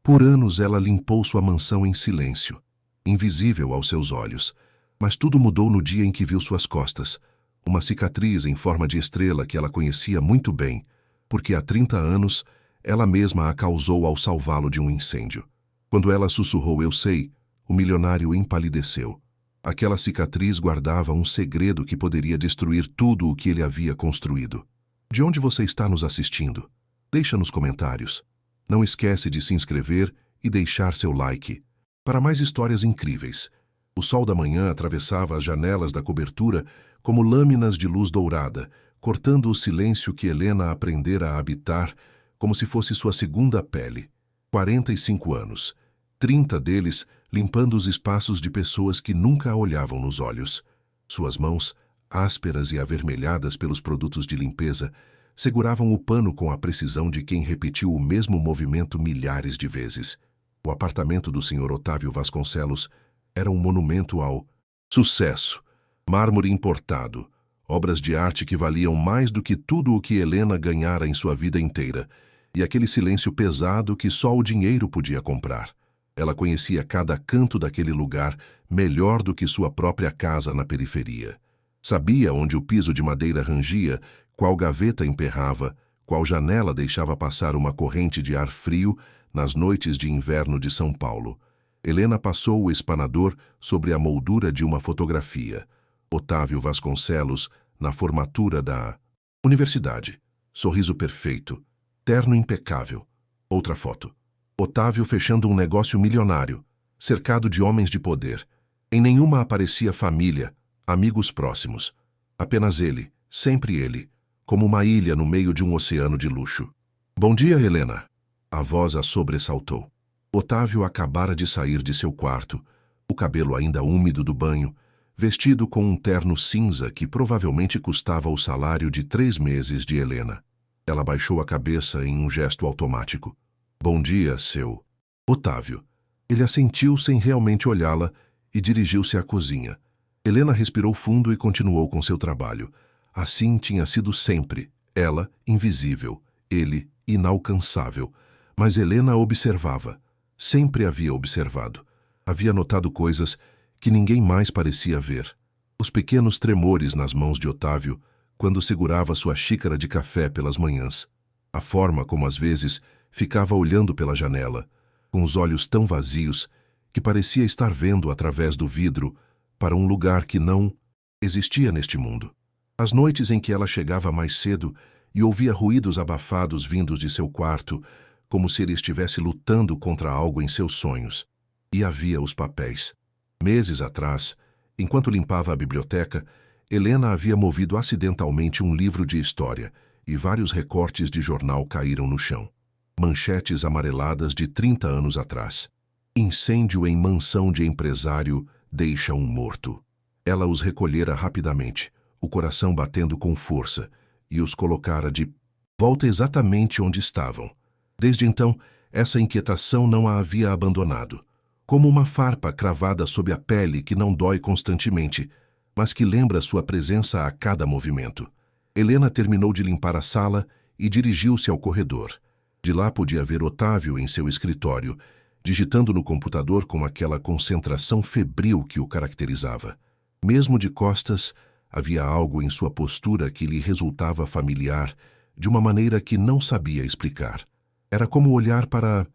Por anos ela limpou sua mansão em silêncio, invisível aos seus olhos. Mas tudo mudou no dia em que viu suas costas, uma cicatriz em forma de estrela que ela conhecia muito bem, porque há 30 anos ela mesma a causou ao salvá-lo de um incêndio. Quando ela sussurrou "eu sei", o milionário empalideceu. Aquela cicatriz guardava um segredo que poderia destruir tudo o que ele havia construído. De onde você está nos assistindo? Deixa nos comentários. Não esquece de se inscrever e deixar seu like. Para mais histórias incríveis. O sol da manhã atravessava as janelas da cobertura como lâminas de luz dourada, cortando o silêncio que Helena aprendera a habitar como se fosse sua segunda pele. 45 anos. 30 deles limpando os espaços de pessoas que nunca a olhavam nos olhos. Suas mãos, ásperas e avermelhadas pelos produtos de limpeza, seguravam o pano com a precisão de quem repetiu o mesmo movimento milhares de vezes. O apartamento do Sr. Otávio Vasconcelos era um monumento ao sucesso. Mármore importado, obras de arte que valiam mais do que tudo o que Helena ganhara em sua vida inteira, e aquele silêncio pesado que só o dinheiro podia comprar. Ela conhecia cada canto daquele lugar melhor do que sua própria casa na periferia. Sabia onde o piso de madeira rangia, qual gaveta emperrava, qual janela deixava passar uma corrente de ar frio nas noites de inverno de São Paulo. Helena passou o espanador sobre a moldura de uma fotografia. Otávio Vasconcelos, na formatura da universidade. Sorriso perfeito. Terno impecável. Outra foto. Otávio fechando um negócio milionário, cercado de homens de poder. Em nenhuma aparecia família, amigos próximos. Apenas ele, sempre ele, como uma ilha no meio de um oceano de luxo. "Bom dia, Helena." A voz a sobressaltou. Otávio acabara de sair de seu quarto, o cabelo ainda úmido do banho, vestido com um terno cinza que provavelmente custava o salário de 3 meses de Helena. Ela baixou a cabeça em um gesto automático. "Bom dia, seu Otávio." Ele assentiu sem realmente olhá-la e dirigiu-se à cozinha. Helena respirou fundo e continuou com seu trabalho. Assim tinha sido sempre. Ela, invisível. Ele, inalcançável. Mas Helena observava. Sempre havia observado. Havia notado coisas que ninguém mais parecia ver. Os pequenos tremores nas mãos de Otávio quando segurava sua xícara de café pelas manhãs. A forma como às vezes ficava olhando pela janela, com os olhos tão vazios que parecia estar vendo através do vidro para um lugar que não existia neste mundo. As noites em que ela chegava mais cedo e ouvia ruídos abafados vindos de seu quarto, como se ele estivesse lutando contra algo em seus sonhos. E havia os papéis. Meses atrás, enquanto limpava a biblioteca, Helena havia movido acidentalmente um livro de história e vários recortes de jornal caíram no chão. Manchetes amareladas de 30 anos atrás. Incêndio em mansão de empresário deixa um morto. Ela os recolhera rapidamente, o coração batendo com força, e os colocara de volta exatamente onde estavam. Desde então, essa inquietação não a havia abandonado. Como uma farpa cravada sob a pele que não dói constantemente, mas que lembra sua presença a cada movimento. Helena terminou de limpar a sala e dirigiu-se ao corredor. De lá podia ver Otávio em seu escritório, digitando no computador com aquela concentração febril que o caracterizava. Mesmo de costas, havia algo em sua postura que lhe resultava familiar, de uma maneira que não sabia explicar. Era como olhar para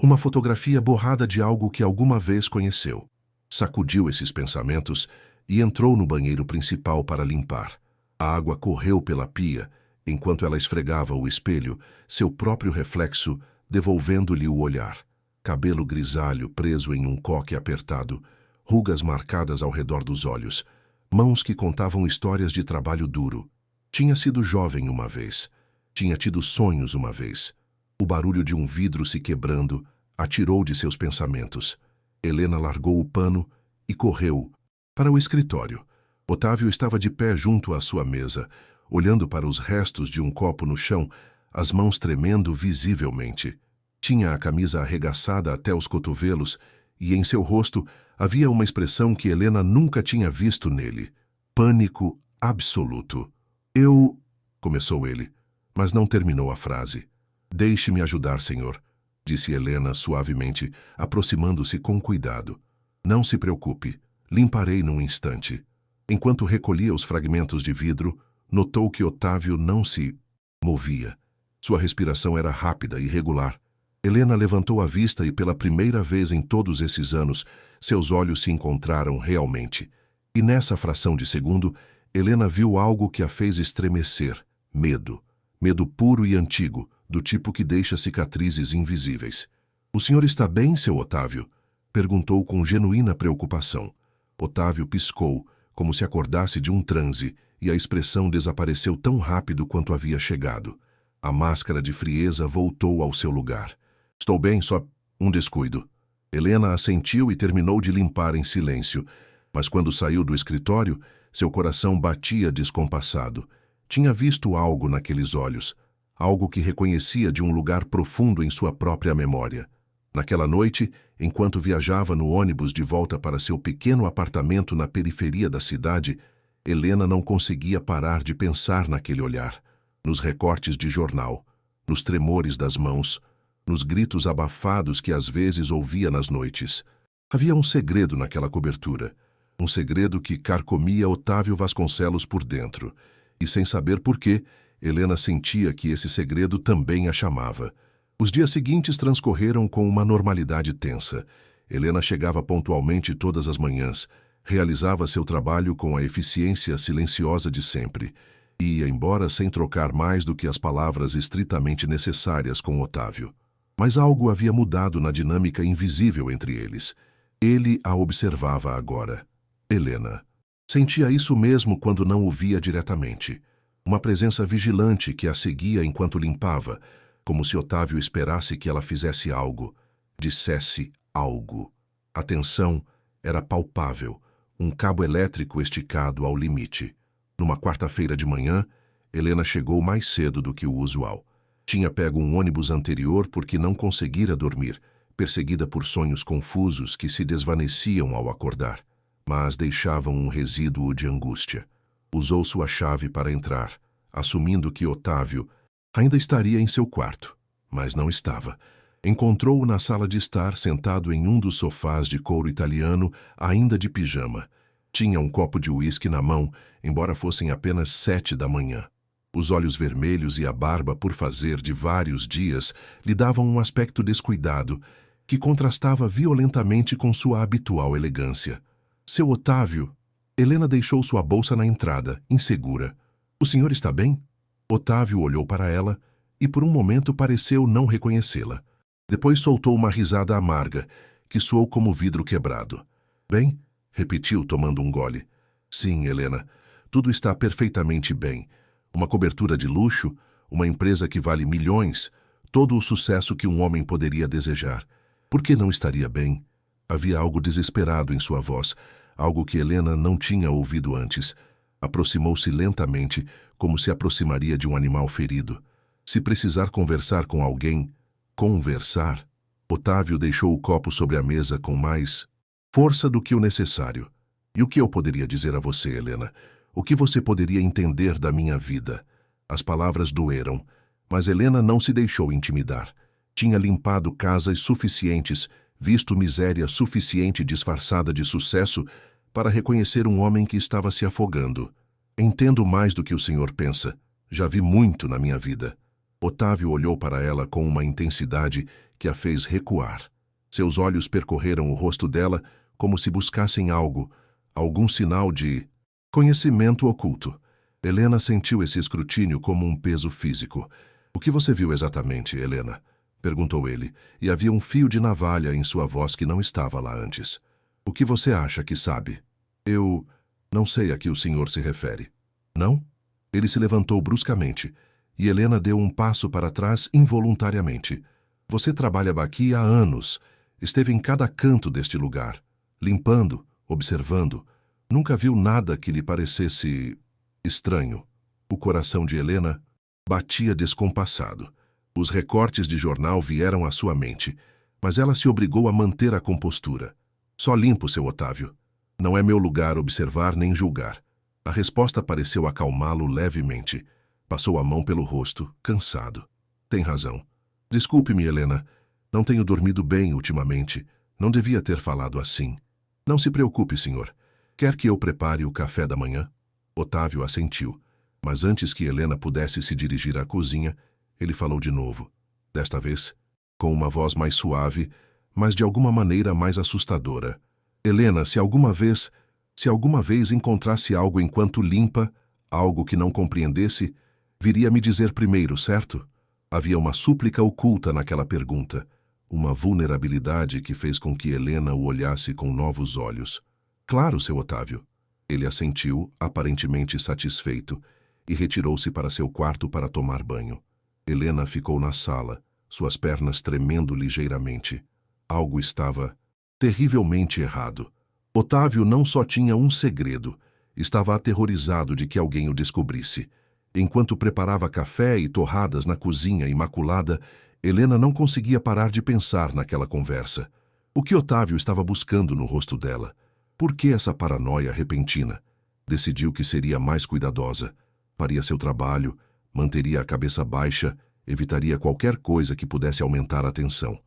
uma fotografia borrada de algo que alguma vez conheceu. Sacudiu esses pensamentos e entrou no banheiro principal para limpar. A água correu pela pia, enquanto ela esfregava o espelho, seu próprio reflexo devolvendo-lhe o olhar. Cabelo grisalho preso em um coque apertado, rugas marcadas ao redor dos olhos, mãos que contavam histórias de trabalho duro. Tinha sido jovem uma vez. Tinha tido sonhos uma vez. O barulho de um vidro se quebrando a tirou de seus pensamentos. Helena largou o pano e correu para o escritório. Otávio estava de pé junto à sua mesa, olhando para os restos de um copo no chão, as mãos tremendo visivelmente. Tinha a camisa arregaçada até os cotovelos e em seu rosto havia uma expressão que Helena nunca tinha visto nele. Pânico absoluto. "Eu..." começou ele, mas não terminou a frase. "Deixe-me ajudar, senhor." disse Helena suavemente, aproximando-se com cuidado. Não se preocupe, limparei num instante. Enquanto recolhia os fragmentos de vidro, notou que Otávio não se movia. Sua respiração era rápida e regular. Helena levantou a vista e, pela primeira vez em todos esses anos, seus olhos se encontraram realmente. E nessa fração de segundo, Helena viu algo que a fez estremecer. Medo. Medo puro e antigo, do tipo que deixa cicatrizes invisíveis. "O senhor está bem, seu Otávio?" perguntou com genuína preocupação. Otávio piscou, como se acordasse de um transe, e a expressão desapareceu tão rápido quanto havia chegado. A máscara de frieza voltou ao seu lugar. "Estou bem, só um descuido." Helena assentiu e terminou de limpar em silêncio, mas quando saiu do escritório, seu coração batia descompassado. Tinha visto algo naqueles olhos, algo que reconhecia de um lugar profundo em sua própria memória. Naquela noite, enquanto viajava no ônibus de volta para seu pequeno apartamento na periferia da cidade, Helena não conseguia parar de pensar naquele olhar, nos recortes de jornal, nos tremores das mãos, nos gritos abafados que às vezes ouvia nas noites. Havia um segredo naquela cobertura, um segredo que carcomia Otávio Vasconcelos por dentro, e sem saber por quê, Helena sentia que esse segredo também a chamava. Os dias seguintes transcorreram com uma normalidade tensa. Helena chegava pontualmente todas as manhãs, realizava seu trabalho com a eficiência silenciosa de sempre, e ia embora sem trocar mais do que as palavras estritamente necessárias com Otávio. Mas algo havia mudado na dinâmica invisível entre eles. Ele a observava agora. Helena sentia isso mesmo quando não o via diretamente. Uma presença vigilante que a seguia enquanto limpava, como se Otávio esperasse que ela fizesse algo, dissesse algo. A tensão era palpável, um cabo elétrico esticado ao limite. Numa quarta-feira de manhã, Helena chegou mais cedo do que o usual. Tinha pego um ônibus anterior porque não conseguira dormir, perseguida por sonhos confusos que se desvaneciam ao acordar, mas deixavam um resíduo de angústia. Usou sua chave para entrar, assumindo que Otávio ainda estaria em seu quarto, mas não estava. Encontrou-o na sala de estar, sentado em um dos sofás de couro italiano, ainda de pijama. Tinha um copo de uísque na mão, embora fossem apenas 7 da manhã. Os olhos vermelhos e a barba por fazer de vários dias lhe davam um aspecto descuidado, que contrastava violentamente com sua habitual elegância. "Seu Otávio..." Helena deixou sua bolsa na entrada, insegura. "O senhor está bem?" Otávio olhou para ela e por um momento pareceu não reconhecê-la. Depois soltou uma risada amarga, que soou como vidro quebrado. "Bem?" repetiu, tomando um gole. "Sim, Helena, tudo está perfeitamente bem. Uma cobertura de luxo, uma empresa que vale milhões, todo o sucesso que um homem poderia desejar. Por que não estaria bem?" Havia algo desesperado em sua voz, algo que Helena não tinha ouvido antes. Aproximou-se lentamente, como se aproximaria de um animal ferido. Se precisar conversar com alguém, conversar. Otávio deixou o copo sobre a mesa com mais força do que o necessário. "E o que eu poderia dizer a você, Helena? O que você poderia entender da minha vida?" As palavras doeram, mas Helena não se deixou intimidar. Tinha limpado casas suficientes, visto miséria suficiente disfarçada de sucesso para reconhecer um homem que estava se afogando. "Entendo mais do que o senhor pensa. Já vi muito na minha vida." Otávio olhou para ela com uma intensidade que a fez recuar. Seus olhos percorreram o rosto dela como se buscassem algo, algum sinal de conhecimento oculto. Helena sentiu esse escrutínio como um peso físico. "O que você viu exatamente, Helena?" perguntou ele, e havia um fio de navalha em sua voz que não estava lá antes. "O que você acha que sabe?" "Eu não sei a que o senhor se refere." "Não?" Ele se levantou bruscamente, e Helena deu um passo para trás involuntariamente. "Você trabalha aqui há anos. Esteve em cada canto deste lugar, limpando, observando. Nunca viu nada que lhe parecesse estranho." O coração de Helena batia descompassado. Os recortes de jornal vieram à sua mente, mas ela se obrigou a manter a compostura. "Só limpo, seu Otávio. Não é meu lugar observar nem julgar." A resposta pareceu acalmá-lo levemente. Passou a mão pelo rosto, cansado. "Tem razão. Desculpe-me, Helena. Não tenho dormido bem ultimamente. Não devia ter falado assim. Não se preocupe, senhor. Quer que eu prepare o café da manhã? Otávio assentiu, mas antes que Helena pudesse se dirigir à cozinha, ele falou de novo. Desta vez, com uma voz mais suave, mas de alguma maneira mais assustadora. Helena, se alguma vez encontrasse algo enquanto limpa, algo que não compreendesse, viria me dizer primeiro, certo? Havia uma súplica oculta naquela pergunta, uma vulnerabilidade que fez com que Helena o olhasse com novos olhos. Claro, seu Otávio. Ele assentiu, aparentemente satisfeito, e retirou-se para seu quarto para tomar banho. Helena ficou na sala, suas pernas tremendo ligeiramente. Algo estava terrivelmente errado. Otávio não só tinha um segredo, estava aterrorizado de que alguém o descobrisse. Enquanto preparava café e torradas na cozinha imaculada, Helena não conseguia parar de pensar naquela conversa. O que Otávio estava buscando no rosto dela? Por que essa paranoia repentina? Decidiu que seria mais cuidadosa. Faria seu trabalho, manteria a cabeça baixa, evitaria qualquer coisa que pudesse aumentar a tensão.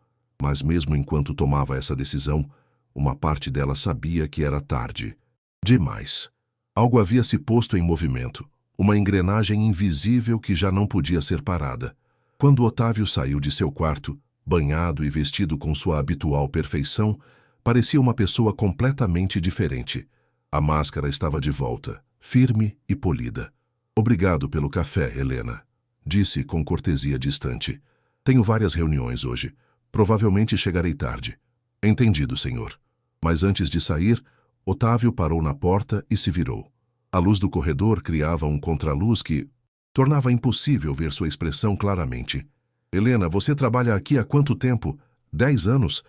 Mas mesmo enquanto tomava essa decisão, uma parte dela sabia que era tarde. Demais. Algo havia se posto em movimento, uma engrenagem invisível que já não podia ser parada. Quando Otávio saiu de seu quarto, banhado e vestido com sua habitual perfeição, parecia uma pessoa completamente diferente. A máscara estava de volta, firme e polida. Obrigado pelo café, Helena, disse com cortesia distante. Tenho várias reuniões hoje. Provavelmente chegarei tarde. Entendido, senhor. Mas antes de sair, Otávio parou na porta e se virou. A luz do corredor criava um contraluz que tornava impossível ver sua expressão claramente. Helena, você trabalha aqui há quanto tempo? 10 anos?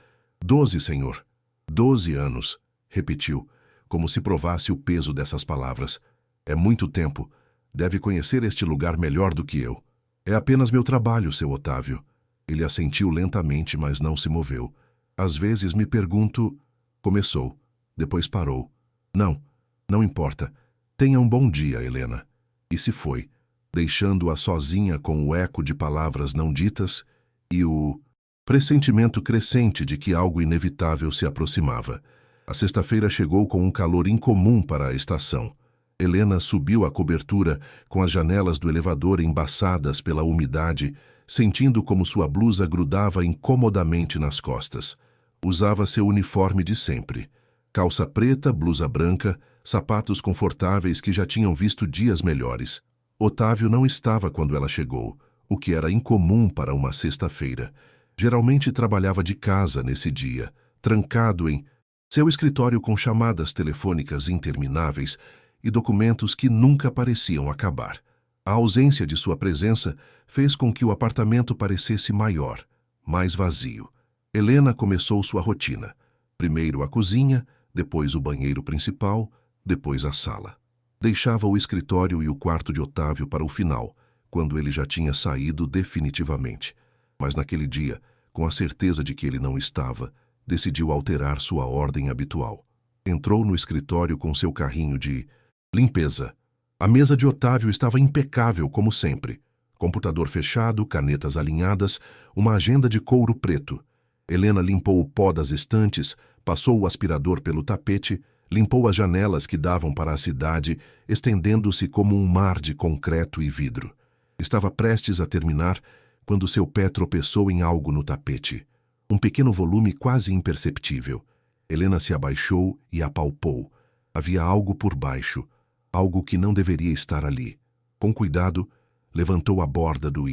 12, senhor. 12 anos, repetiu, como se provasse o peso dessas palavras. É muito tempo. Deve conhecer este lugar melhor do que eu. É apenas meu trabalho, seu Otávio. Ele assentiu lentamente, mas não se moveu. Às vezes me pergunto... Começou. Depois parou. Não importa. Tenha um bom dia, Helena. E se foi, deixando-a sozinha com o eco de palavras não ditas e o pressentimento crescente de que algo inevitável se aproximava. A sexta-feira chegou com um calor incomum para a estação. Helena subiu a cobertura, com as janelas do elevador embaçadas pela umidade, sentindo como sua blusa grudava incomodamente nas costas. Usava seu uniforme de sempre. Calça preta, blusa branca, sapatos confortáveis que já tinham visto dias melhores. Otávio não estava quando ela chegou, o que era incomum para uma sexta-feira. Geralmente trabalhava de casa nesse dia, trancado em seu escritório com chamadas telefônicas intermináveis e documentos que nunca pareciam acabar. A ausência de sua presença fez com que o apartamento parecesse maior, mais vazio. Helena começou sua rotina. Primeiro a cozinha, depois o banheiro principal, depois a sala. Deixava o escritório e o quarto de Otávio para o final, quando ele já tinha saído definitivamente. Mas naquele dia, com a certeza de que ele não estava, decidiu alterar sua ordem habitual. Entrou no escritório com seu carrinho de limpeza. A mesa de Otávio estava impecável como sempre. Computador fechado, canetas alinhadas, uma agenda de couro preto. Helena limpou o pó das estantes, passou o aspirador pelo tapete, limpou as janelas que davam para a cidade, estendendo-se como um mar de concreto e vidro. Estava prestes a terminar quando seu pé tropeçou em algo no tapete. Um pequeno volume quase imperceptível. Helena se abaixou e apalpou. Havia algo por baixo, algo que não deveria estar ali. Com cuidado, levantou a borda do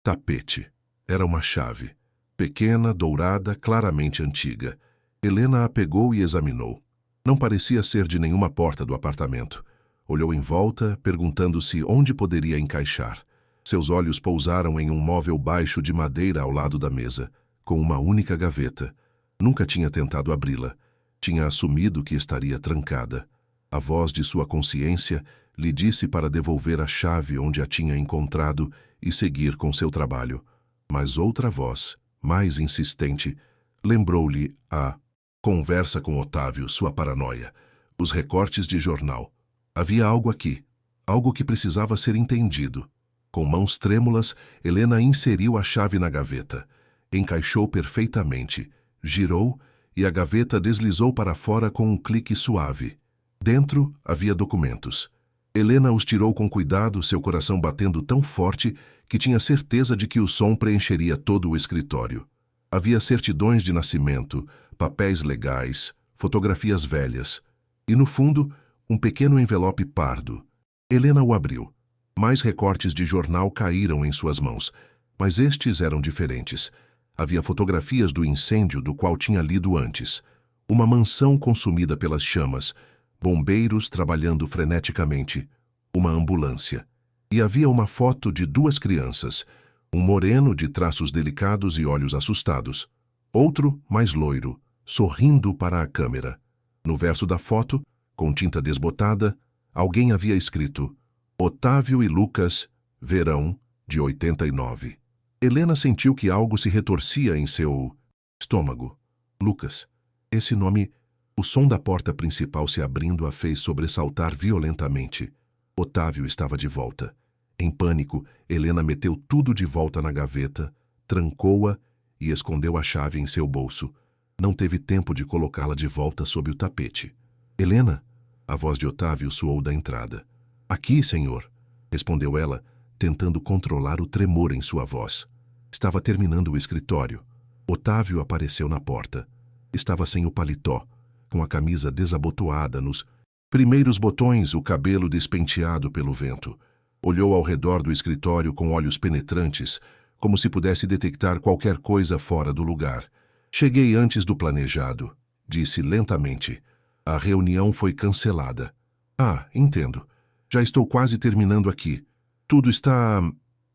tapete. Era uma chave. Pequena, dourada, claramente antiga. Helena a pegou e examinou. Não parecia ser de nenhuma porta do apartamento. Olhou em volta, perguntando-se onde poderia encaixar. Seus olhos pousaram em um móvel baixo de madeira ao lado da mesa, com uma única gaveta. Nunca tinha tentado abri-la. Tinha assumido que estaria trancada. A voz de sua consciência lhe disse para devolver a chave onde a tinha encontrado e seguir com seu trabalho. Mas outra voz, mais insistente, lembrou-lhe a conversa com Otávio, sua paranoia, os recortes de jornal. Havia algo aqui, algo que precisava ser entendido. Com mãos trêmulas, Helena inseriu a chave na gaveta. Encaixou perfeitamente, girou e a gaveta deslizou para fora com um clique suave. Dentro havia documentos. Helena os tirou com cuidado, seu coração batendo tão forte que tinha certeza de que o som preencheria todo o escritório. Havia certidões de nascimento, papéis legais, fotografias velhas e, no fundo, um pequeno envelope pardo. Helena o abriu. Mais recortes de jornal caíram em suas mãos, mas estes eram diferentes. Havia fotografias do incêndio do qual tinha lido antes. Uma mansão consumida pelas chamas, bombeiros trabalhando freneticamente, uma ambulância. E havia uma foto de duas crianças, um moreno de traços delicados e olhos assustados, outro mais loiro, sorrindo para a câmera. No verso da foto, com tinta desbotada, alguém havia escrito Otávio e Lucas, verão de 89. Helena sentiu que algo se retorcia em seu estômago. Lucas. Esse nome, o som da porta principal se abrindo a fez sobressaltar violentamente. Otávio estava de volta. Em pânico, Helena meteu tudo de volta na gaveta, trancou-a e escondeu a chave em seu bolso. Não teve tempo de colocá-la de volta sob o tapete. Helena? A voz de Otávio soou da entrada. Aqui, senhor, respondeu ela, tentando controlar o tremor em sua voz. Estava terminando o escritório. Otávio apareceu na porta. Estava sem o paletó, com a camisa desabotoada nos primeiros botões, o cabelo despenteado pelo vento. Olhou ao redor do escritório com olhos penetrantes, como se pudesse detectar qualquer coisa fora do lugar. Cheguei antes do planejado, disse lentamente. A reunião foi cancelada. Ah, entendo. Já estou quase terminando aqui. Tudo está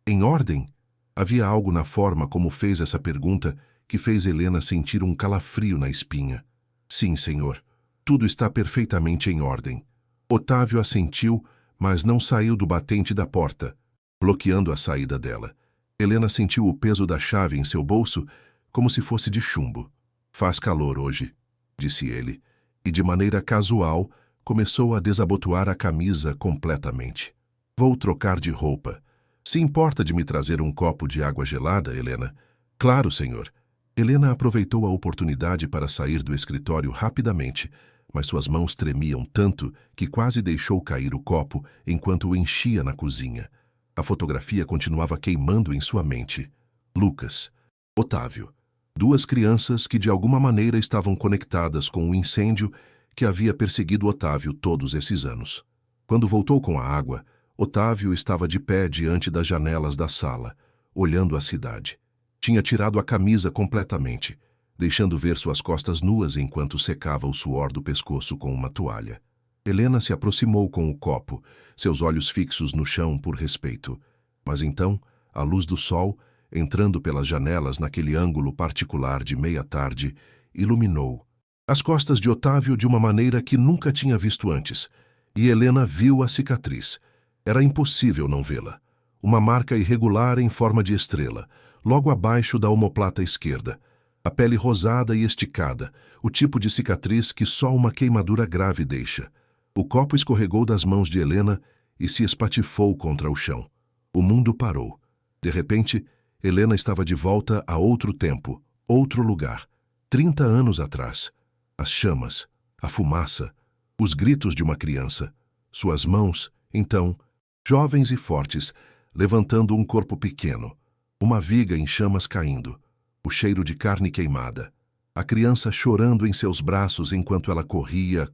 em ordem? Havia algo na forma como fez essa pergunta que fez Helena sentir um calafrio na espinha. Sim, senhor. Tudo está perfeitamente em ordem. Otávio assentiu, mas não saiu do batente da porta, bloqueando a saída dela. Helena sentiu o peso da chave em seu bolso como se fosse de chumbo. Faz calor hoje, disse ele, e de maneira casual começou a desabotoar a camisa completamente. Vou trocar de roupa. Se importa de me trazer um copo de água gelada, Helena? Claro, senhor. Helena aproveitou a oportunidade para sair do escritório rapidamente, mas suas mãos tremiam tanto que quase deixou cair o copo enquanto o enchia na cozinha. A fotografia continuava queimando em sua mente. Lucas. Otávio. Duas crianças que de alguma maneira estavam conectadas com o incêndio que havia perseguido Otávio todos esses anos. Quando voltou com a água, Otávio estava de pé diante das janelas da sala, olhando a cidade. Tinha tirado a camisa completamente, deixando ver suas costas nuas enquanto secava o suor do pescoço com uma toalha. Helena se aproximou com o copo, seus olhos fixos no chão por respeito. Mas então, a luz do sol, entrando pelas janelas naquele ângulo particular de meia-tarde, iluminou as costas de Otávio de uma maneira que nunca tinha visto antes, e Helena viu a cicatriz. Era impossível não vê-la. Uma marca irregular em forma de estrela, logo abaixo da omoplata esquerda. A pele rosada e esticada, o tipo de cicatriz que só uma queimadura grave deixa. O copo escorregou das mãos de Helena e se espatifou contra o chão. O mundo parou. De repente, Helena estava de volta a outro tempo, outro lugar. 30 anos atrás. As chamas, a fumaça, os gritos de uma criança. Suas mãos, então, jovens e fortes, levantando um corpo pequeno. Uma viga em chamas caindo. O cheiro de carne queimada. A criança chorando em seus braços enquanto ela corria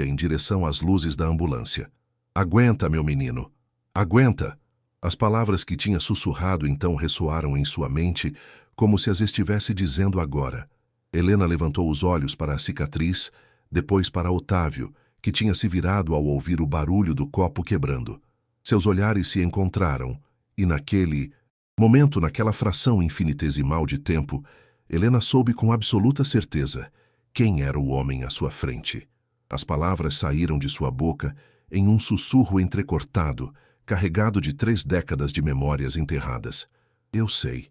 em direção às luzes da ambulância. Aguenta, meu menino. Aguenta! As palavras que tinha sussurrado então ressoaram em sua mente como se as estivesse dizendo agora. Helena levantou os olhos para a cicatriz, depois para Otávio, que tinha se virado ao ouvir o barulho do copo quebrando. Seus olhares se encontraram, e naquele momento, naquela fração infinitesimal de tempo, Helena soube com absoluta certeza quem era o homem à sua frente. As palavras saíram de sua boca em um sussurro entrecortado, carregado de 3 décadas de memórias enterradas. Eu sei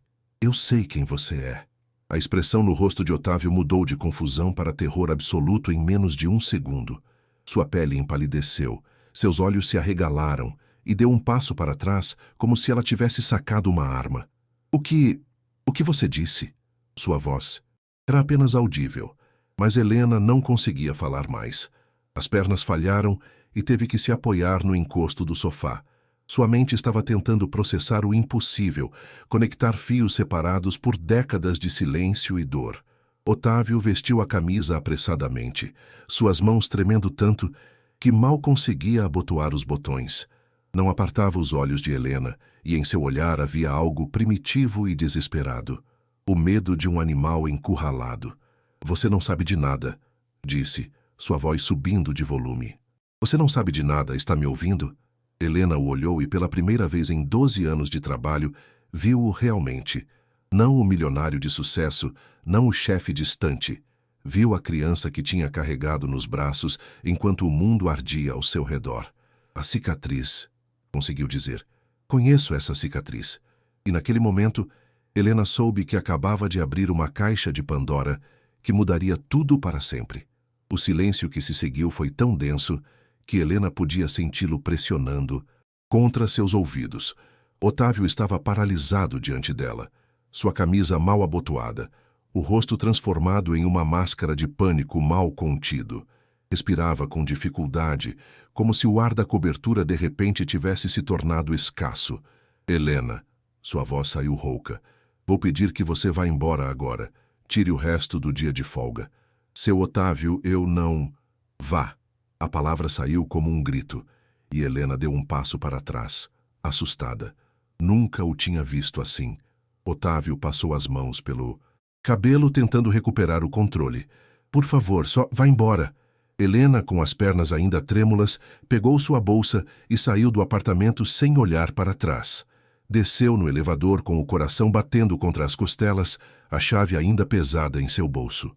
quem você é. A expressão no rosto de Otávio mudou de confusão para terror absoluto em menos de 1 segundo. Sua pele empalideceu, seus olhos se arregalaram e deu um passo para trás como se ela tivesse sacado uma arma. O que O que você disse? Sua voz era apenas audível, mas Helena não conseguia falar mais. As pernas falharam e teve que se apoiar no encosto do sofá. Sua mente estava tentando processar o impossível, conectar fios separados por décadas de silêncio e dor. Otávio vestiu a camisa apressadamente, suas mãos tremendo tanto que mal conseguia abotoar os botões. Não apartava os olhos de Helena, e em seu olhar havia algo primitivo e desesperado. O medo de um animal encurralado. Você não sabe de nada, disse, sua voz subindo de volume. Você não sabe de nada, está me ouvindo? Helena o olhou e pela primeira vez em 12 anos de trabalho, viu-o realmente. Não o milionário de sucesso, não o chefe distante. Viu a criança que tinha carregado nos braços enquanto o mundo ardia ao seu redor. A cicatriz, conseguiu dizer. Conheço essa cicatriz. E naquele momento, Helena soube que acabava de abrir uma caixa de Pandora que mudaria tudo para sempre. O silêncio que se seguiu foi tão denso que Helena podia senti-lo pressionando contra seus ouvidos. Otávio estava paralisado diante dela, sua camisa mal abotoada, o rosto transformado em uma máscara de pânico mal contido. Respirava com dificuldade, como se o ar da cobertura de repente tivesse se tornado escasso. Helena, sua voz saiu rouca. Vou pedir que você vá embora agora. Tire o resto do dia de folga. Seu Otávio, eu não... Vá. A palavra saiu como um grito, e Helena deu um passo para trás, assustada. Nunca o tinha visto assim. Otávio passou as mãos pelo cabelo tentando recuperar o controle. Por favor, só vá embora. Helena, com as pernas ainda trêmulas, pegou sua bolsa e saiu do apartamento sem olhar para trás. Desceu no elevador com o coração batendo contra as costelas, a chave ainda pesada em seu bolso.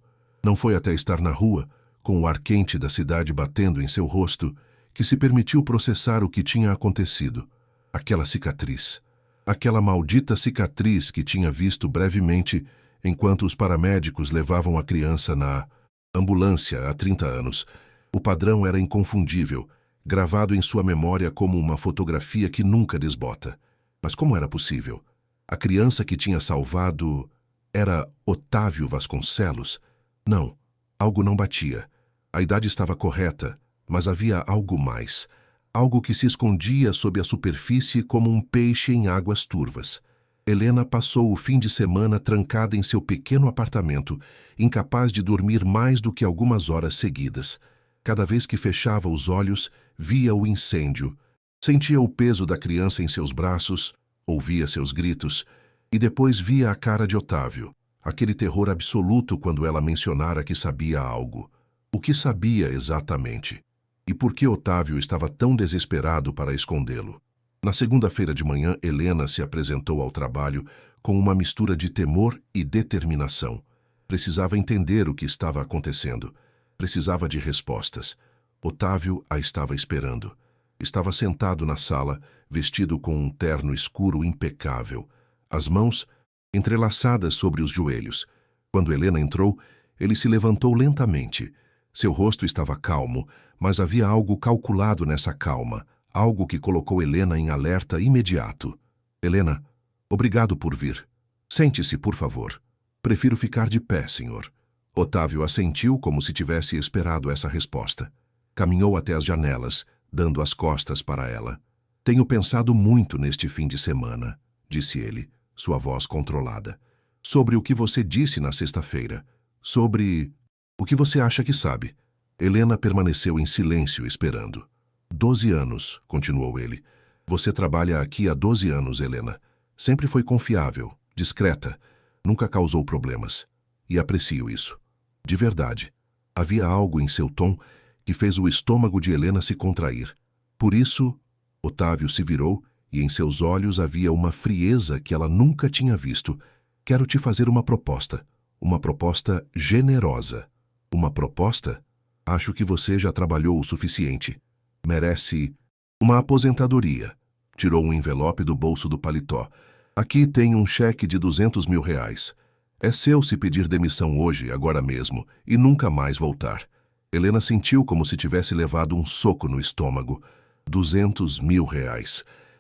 Não foi até estar na rua, com o ar quente da cidade batendo em seu rosto, que se permitiu processar o que tinha acontecido. Aquela cicatriz. Aquela maldita cicatriz que tinha visto brevemente enquanto os paramédicos levavam a criança na ambulância há 30 anos. O padrão era inconfundível, gravado em sua memória como uma fotografia que nunca desbota. Mas como era possível? A criança que tinha salvado era Otávio Vasconcelos? Não, algo não batia. A idade estava correta, mas havia algo mais. Algo que se escondia sob a superfície como um peixe em águas turvas. Helena passou o fim de semana trancada em seu pequeno apartamento, incapaz de dormir mais do que algumas horas seguidas. Cada vez que fechava os olhos, via o incêndio. Sentia o peso da criança em seus braços, ouvia seus gritos, e depois via a cara de Otávio, aquele terror absoluto quando ela mencionara que sabia algo. O que sabia exatamente? E por que Otávio estava tão desesperado para escondê-lo? Na segunda-feira de manhã, Helena se apresentou ao trabalho com uma mistura de temor e determinação. Precisava entender o que estava acontecendo. Precisava de respostas. Otávio a estava esperando. Estava sentado na sala, vestido com um terno escuro impecável, as mãos entrelaçadas sobre os joelhos. Quando Helena entrou, ele se levantou lentamente. Seu rosto estava calmo, mas havia algo calculado nessa calma, algo que colocou Helena em alerta imediato. Helena, obrigado por vir. Sente-se, por favor. Prefiro ficar de pé, senhor. Otávio assentiu como se tivesse esperado essa resposta. Caminhou até as janelas, dando as costas para ela. Tenho pensado muito neste fim de semana, disse ele, sua voz controlada. Sobre o que você disse na sexta-feira. Sobre... O que você acha que sabe? Helena permaneceu em silêncio, esperando. 12 anos, continuou ele. Você trabalha aqui há 12 anos, Helena. Sempre foi confiável, discreta, nunca causou problemas. E aprecio isso. De verdade. Havia algo em seu tom que fez o estômago de Helena se contrair. Por isso, Otávio se virou e em seus olhos havia uma frieza que ela nunca tinha visto. Quero te fazer uma proposta generosa. Uma proposta? Acho que você já trabalhou o suficiente. Merece uma aposentadoria. Tirou um envelope do bolso do paletó. Aqui tem um cheque de R$200 mil. É seu se pedir demissão hoje, agora mesmo, e nunca mais voltar. Helena sentiu como se tivesse levado um soco no estômago. R$200 mil.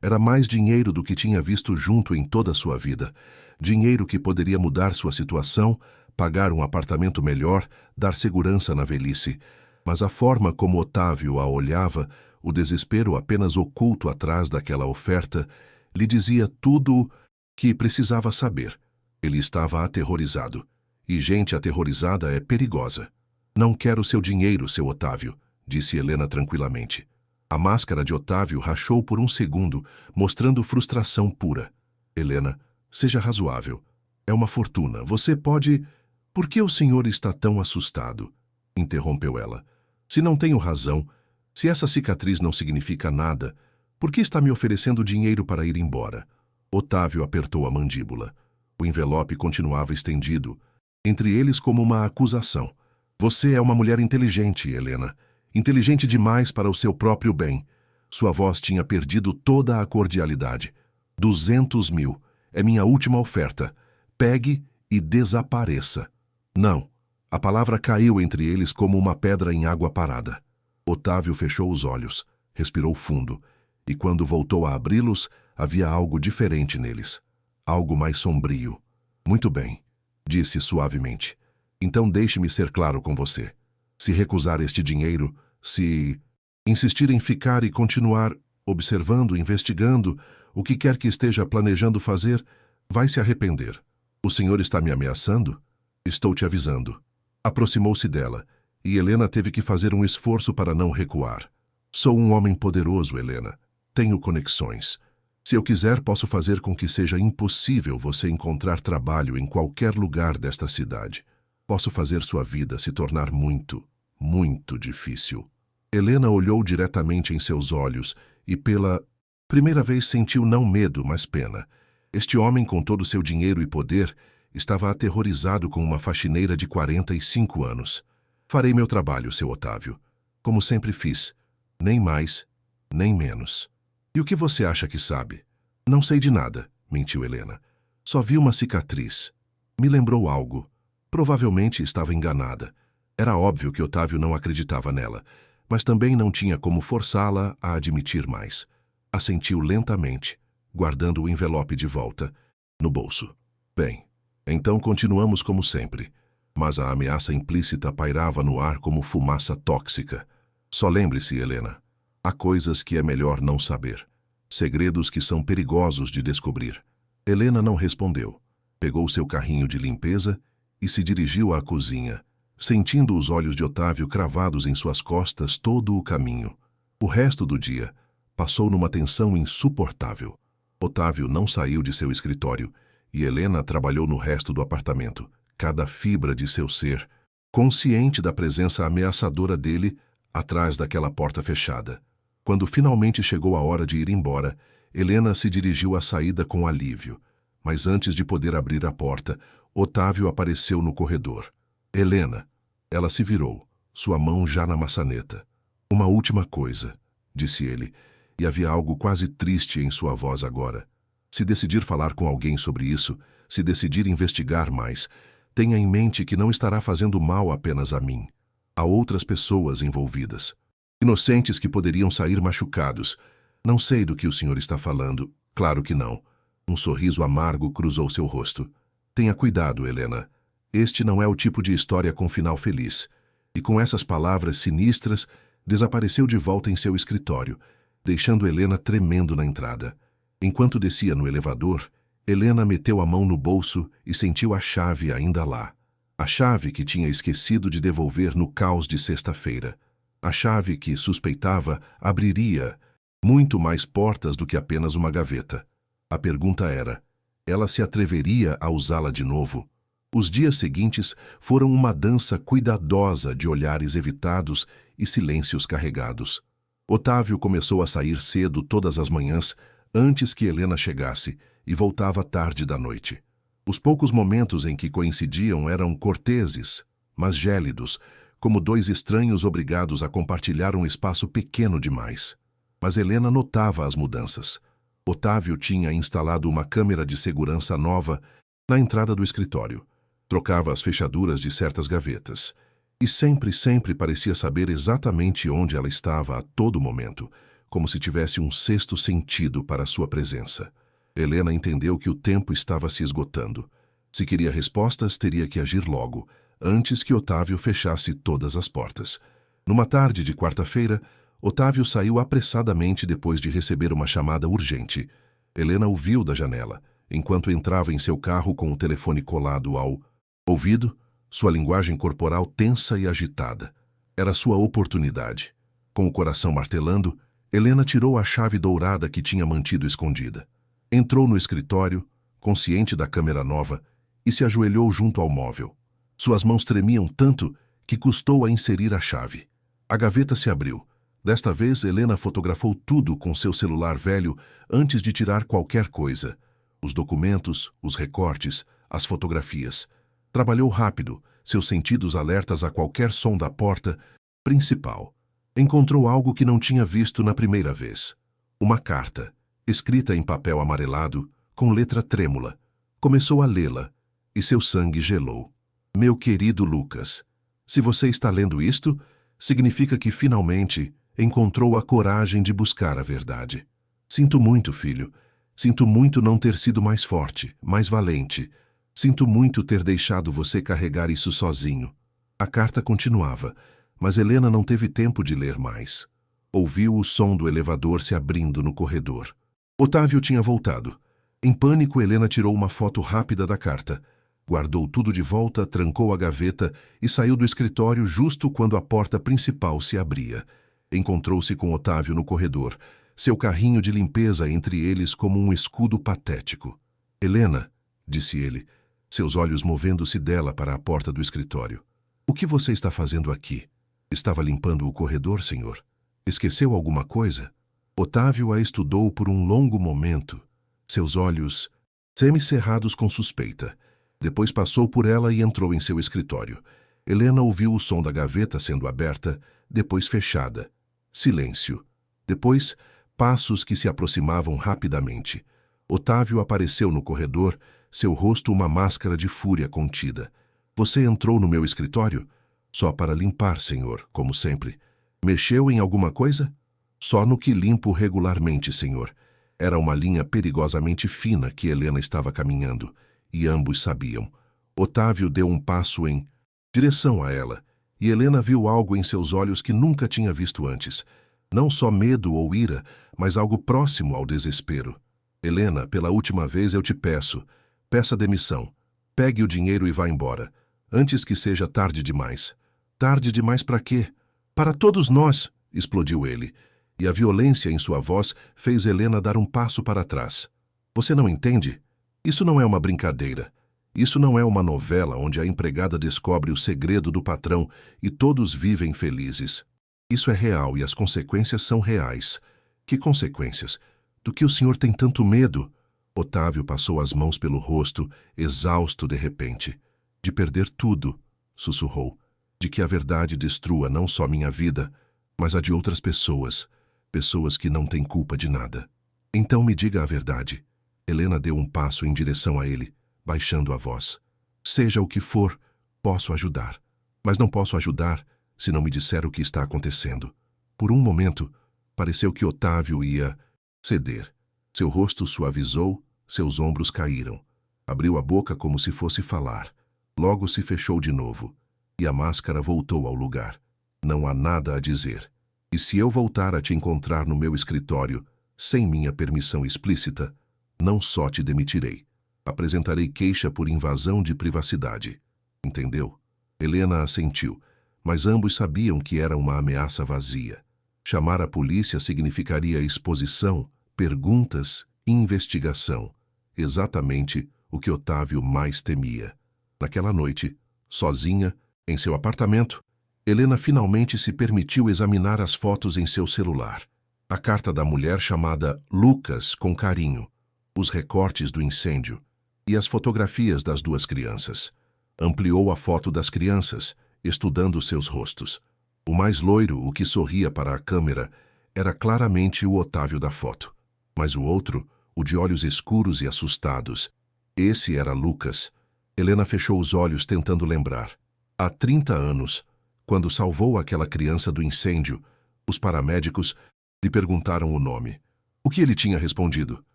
Era mais dinheiro do que tinha visto junto em toda a sua vida. dinheiro que poderia mudar sua situação, pagar um apartamento melhor, dar segurança na velhice. Mas a forma como Otávio a olhava, o desespero apenas oculto atrás daquela oferta, lhe dizia tudo que precisava saber. Ele estava aterrorizado. E gente aterrorizada é perigosa. Não quero seu dinheiro, seu Otávio, disse Helena tranquilamente. A máscara de Otávio rachou por um segundo, mostrando frustração pura. Helena, seja razoável. É uma fortuna. Você pode... Por que o senhor está tão assustado? Interrompeu ela. Se não tenho razão, se essa cicatriz não significa nada, por que está me oferecendo dinheiro para ir embora? Otávio apertou a mandíbula. O envelope continuava estendido, entre eles como uma acusação. Você é uma mulher inteligente, Helena. Inteligente demais para o seu próprio bem. Sua voz tinha perdido toda a cordialidade. 200 mil. É minha última oferta. Pegue e desapareça. Não. A palavra caiu entre eles como uma pedra em água parada. Otávio fechou os olhos, respirou fundo, e quando voltou a abri-los, havia algo diferente neles. Algo mais sombrio. Muito bem, disse suavemente. Então deixe-me ser claro com você. Se recusar este dinheiro, se insistir em ficar e continuar observando, investigando, o que quer que esteja planejando fazer, vai se arrepender. O senhor está me ameaçando? Estou te avisando. Aproximou-se dela, e Helena teve que fazer um esforço para não recuar. Sou um homem poderoso, Helena. Tenho conexões. Se eu quiser, posso fazer com que seja impossível você encontrar trabalho em qualquer lugar desta cidade. Posso fazer sua vida se tornar muito, muito difícil. Helena olhou diretamente em seus olhos e pela primeira vez sentiu não medo, mas pena. Este homem, com todo o seu dinheiro e poder, estava aterrorizado com uma faxineira de 45 anos. Farei meu trabalho, seu Otávio, como sempre fiz. Nem mais, nem menos. E o que você acha que sabe? Não sei de nada, mentiu Helena. Só vi uma cicatriz. Me lembrou algo. Provavelmente estava enganada. Era óbvio que Otávio não acreditava nela, mas também não tinha como forçá-la a admitir mais. Assentiu lentamente, guardando o envelope de volta no bolso. Bem, então continuamos como sempre. Mas a ameaça implícita pairava no ar como fumaça tóxica. Só lembre-se, Helena, há coisas que é melhor não saber. Segredos que são perigosos de descobrir. Helena não respondeu. Pegou seu carrinho de limpeza e se dirigiu à cozinha, sentindo os olhos de Otávio cravados em suas costas todo o caminho. O resto do dia passou numa tensão insuportável. Otávio não saiu de seu escritório e Helena trabalhou no resto do apartamento, cada fibra de seu ser, consciente da presença ameaçadora dele atrás daquela porta fechada. Quando finalmente chegou a hora de ir embora, Helena se dirigiu à saída com alívio. Mas antes de poder abrir a porta, Otávio apareceu no corredor. Helena. Ela se virou, sua mão já na maçaneta. Uma última coisa, disse ele, e havia algo quase triste em sua voz agora. Se decidir falar com alguém sobre isso, se decidir investigar mais, tenha em mente que não estará fazendo mal apenas a mim. Há outras pessoas envolvidas. Inocentes que poderiam sair machucados. Não sei do que o senhor está falando. Claro que não. Um sorriso amargo cruzou seu rosto. Tenha cuidado, Helena. Este não é o tipo de história com final feliz. E com essas palavras sinistras, desapareceu de volta em seu escritório, deixando Helena tremendo na entrada. Enquanto descia no elevador, Helena meteu a mão no bolso e sentiu a chave ainda lá. A chave que tinha esquecido de devolver no caos de sexta-feira. A chave que, suspeitava, abriria muito mais portas do que apenas uma gaveta. A pergunta era, ela se atreveria a usá-la de novo? Os dias seguintes foram uma dança cuidadosa de olhares evitados e silêncios carregados. Otávio começou a sair cedo todas as manhãs, antes que Helena chegasse, e voltava tarde da noite. Os poucos momentos em que coincidiam eram corteses, mas gélidos, como dois estranhos obrigados a compartilhar um espaço pequeno demais. Mas Helena notava as mudanças. Otávio tinha instalado uma câmera de segurança nova na entrada do escritório. Trocava as fechaduras de certas gavetas. E sempre parecia saber exatamente onde ela estava a todo momento, como se tivesse um sexto sentido para sua presença. Helena entendeu que o tempo estava se esgotando. Se queria respostas, teria que agir logo, antes que Otávio fechasse todas as portas. Numa tarde de quarta-feira, Otávio saiu apressadamente depois de receber uma chamada urgente. Helena o viu da janela, enquanto entrava em seu carro com o telefone colado ao ouvido, sua linguagem corporal tensa e agitada. Era sua oportunidade. Com o coração martelando, Helena tirou a chave dourada que tinha mantido escondida. Entrou no escritório, consciente da câmera nova, e se ajoelhou junto ao móvel. Suas mãos tremiam tanto que custou a inserir a chave. A gaveta se abriu. Desta vez, Helena fotografou tudo com seu celular velho antes de tirar qualquer coisa. Os documentos, os recortes, as fotografias. Trabalhou rápido, seus sentidos alertas a qualquer som da porta principal. Encontrou algo que não tinha visto na primeira vez. Uma carta, escrita em papel amarelado, com letra trêmula. Começou a lê-la, e seu sangue gelou. Meu querido Lucas, se você está lendo isto, significa que finalmente encontrou a coragem de buscar a verdade. Sinto muito, filho. Sinto muito não ter sido mais forte, mais valente. Sinto muito ter deixado você carregar isso sozinho. A carta continuava, mas Helena não teve tempo de ler mais. Ouviu o som do elevador se abrindo no corredor. Otávio tinha voltado. Em pânico, Helena tirou uma foto rápida da carta. Guardou tudo de volta, trancou a gaveta e saiu do escritório justo quando a porta principal se abria. Encontrou-se com Otávio no corredor, seu carrinho de limpeza entre eles como um escudo patético. Helena, disse ele, seus olhos movendo-se dela para a porta do escritório. O que você está fazendo aqui? Estava limpando o corredor, senhor. Esqueceu alguma coisa? Otávio a estudou por um longo momento, seus olhos semicerrados com suspeita. Depois passou por ela e entrou em seu escritório. Helena ouviu o som da gaveta sendo aberta, depois fechada. Silêncio. Depois, passos que se aproximavam rapidamente. Otávio apareceu no corredor, seu rosto uma máscara de fúria contida. Você entrou no meu escritório? Só para limpar, senhor, como sempre. Mexeu em alguma coisa? Só no que limpo regularmente, senhor. Era uma linha perigosamente fina que Helena estava caminhando. E ambos sabiam. Otávio deu um passo em direção a ela, e Helena viu algo em seus olhos que nunca tinha visto antes. Não só medo ou ira, mas algo próximo ao desespero. Helena, pela última vez eu te peço, peça demissão. Pegue o dinheiro e vá embora, antes que seja tarde demais. Tarde demais para quê? Para todos nós, explodiu ele, e a violência em sua voz fez Helena dar um passo para trás. Você não entende? Isso não é uma brincadeira. Isso não é uma novela onde a empregada descobre o segredo do patrão e todos vivem felizes. Isso é real e as consequências são reais. Que consequências? Do que o senhor tem tanto medo? Otávio passou as mãos pelo rosto, exausto de repente. De perder tudo, sussurrou. De que a verdade destrua não só minha vida, mas a de outras pessoas. Pessoas que não têm culpa de nada. Então me diga a verdade. Helena deu um passo em direção a ele, baixando a voz. Seja o que for, posso ajudar. Mas não posso ajudar se não me disser o que está acontecendo. Por um momento, pareceu que Otávio ia ceder. Seu rosto suavizou, seus ombros caíram. Abriu a boca como se fosse falar. Logo se fechou de novo, e a máscara voltou ao lugar. Não há nada a dizer. E se eu voltar a te encontrar no meu escritório, sem minha permissão explícita, não só te demitirei. Apresentarei queixa por invasão de privacidade. Entendeu? Helena assentiu, mas ambos sabiam que era uma ameaça vazia. Chamar a polícia significaria exposição, perguntas e investigação. Exatamente o que Otávio mais temia. Naquela noite, sozinha, em seu apartamento, Helena finalmente se permitiu examinar as fotos em seu celular. A carta da mulher chamada Lucas com carinho, os recortes do incêndio e as fotografias das duas crianças. Ampliou a foto das crianças, estudando seus rostos. O mais loiro, o que sorria para a câmera, era claramente o Otávio da foto. Mas o outro, o de olhos escuros e assustados, esse era Lucas. Helena fechou os olhos tentando lembrar. Há 30 anos, quando salvou aquela criança do incêndio, os paramédicos lhe perguntaram o nome. O que ele tinha respondido?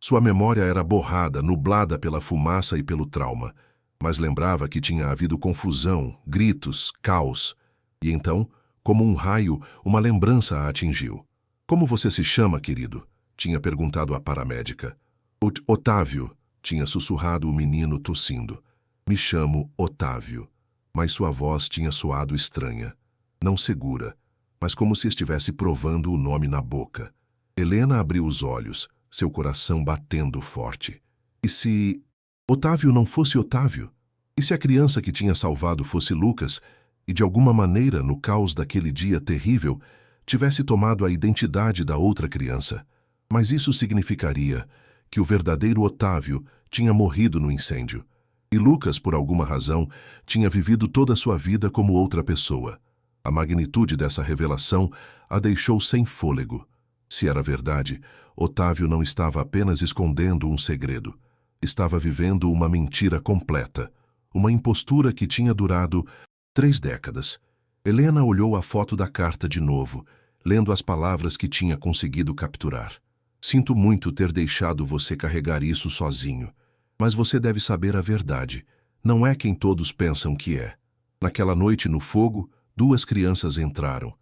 Sua memória era borrada, nublada pela fumaça e pelo trauma, mas lembrava que tinha havido confusão, gritos, caos. E então, como um raio, uma lembrança a atingiu. "Como você se chama, querido?" tinha perguntado a paramédica. Otávio, tinha sussurrado o menino tossindo. "Me chamo Otávio." Mas sua voz tinha soado estranha, não segura, mas como se estivesse provando o nome na boca. Helena abriu os olhos, seu coração batendo forte. E se Otávio não fosse Otávio? E se a criança que tinha salvado fosse Lucas e, de alguma maneira, no caos daquele dia terrível, tivesse tomado a identidade da outra criança? Mas isso significaria que o verdadeiro Otávio tinha morrido no incêndio. E Lucas, por alguma razão, tinha vivido toda a sua vida como outra pessoa. A magnitude dessa revelação a deixou sem fôlego. Se era verdade, Otávio não estava apenas escondendo um segredo. Estava vivendo uma mentira completa, uma impostura que tinha durado 3 décadas. Helena olhou a foto da carta de novo, lendo as palavras que tinha conseguido capturar. "Sinto muito ter deixado você carregar isso sozinho. Mas você deve saber a verdade. Não é quem todos pensam que é. Naquela noite no fogo, 2 crianças entraram.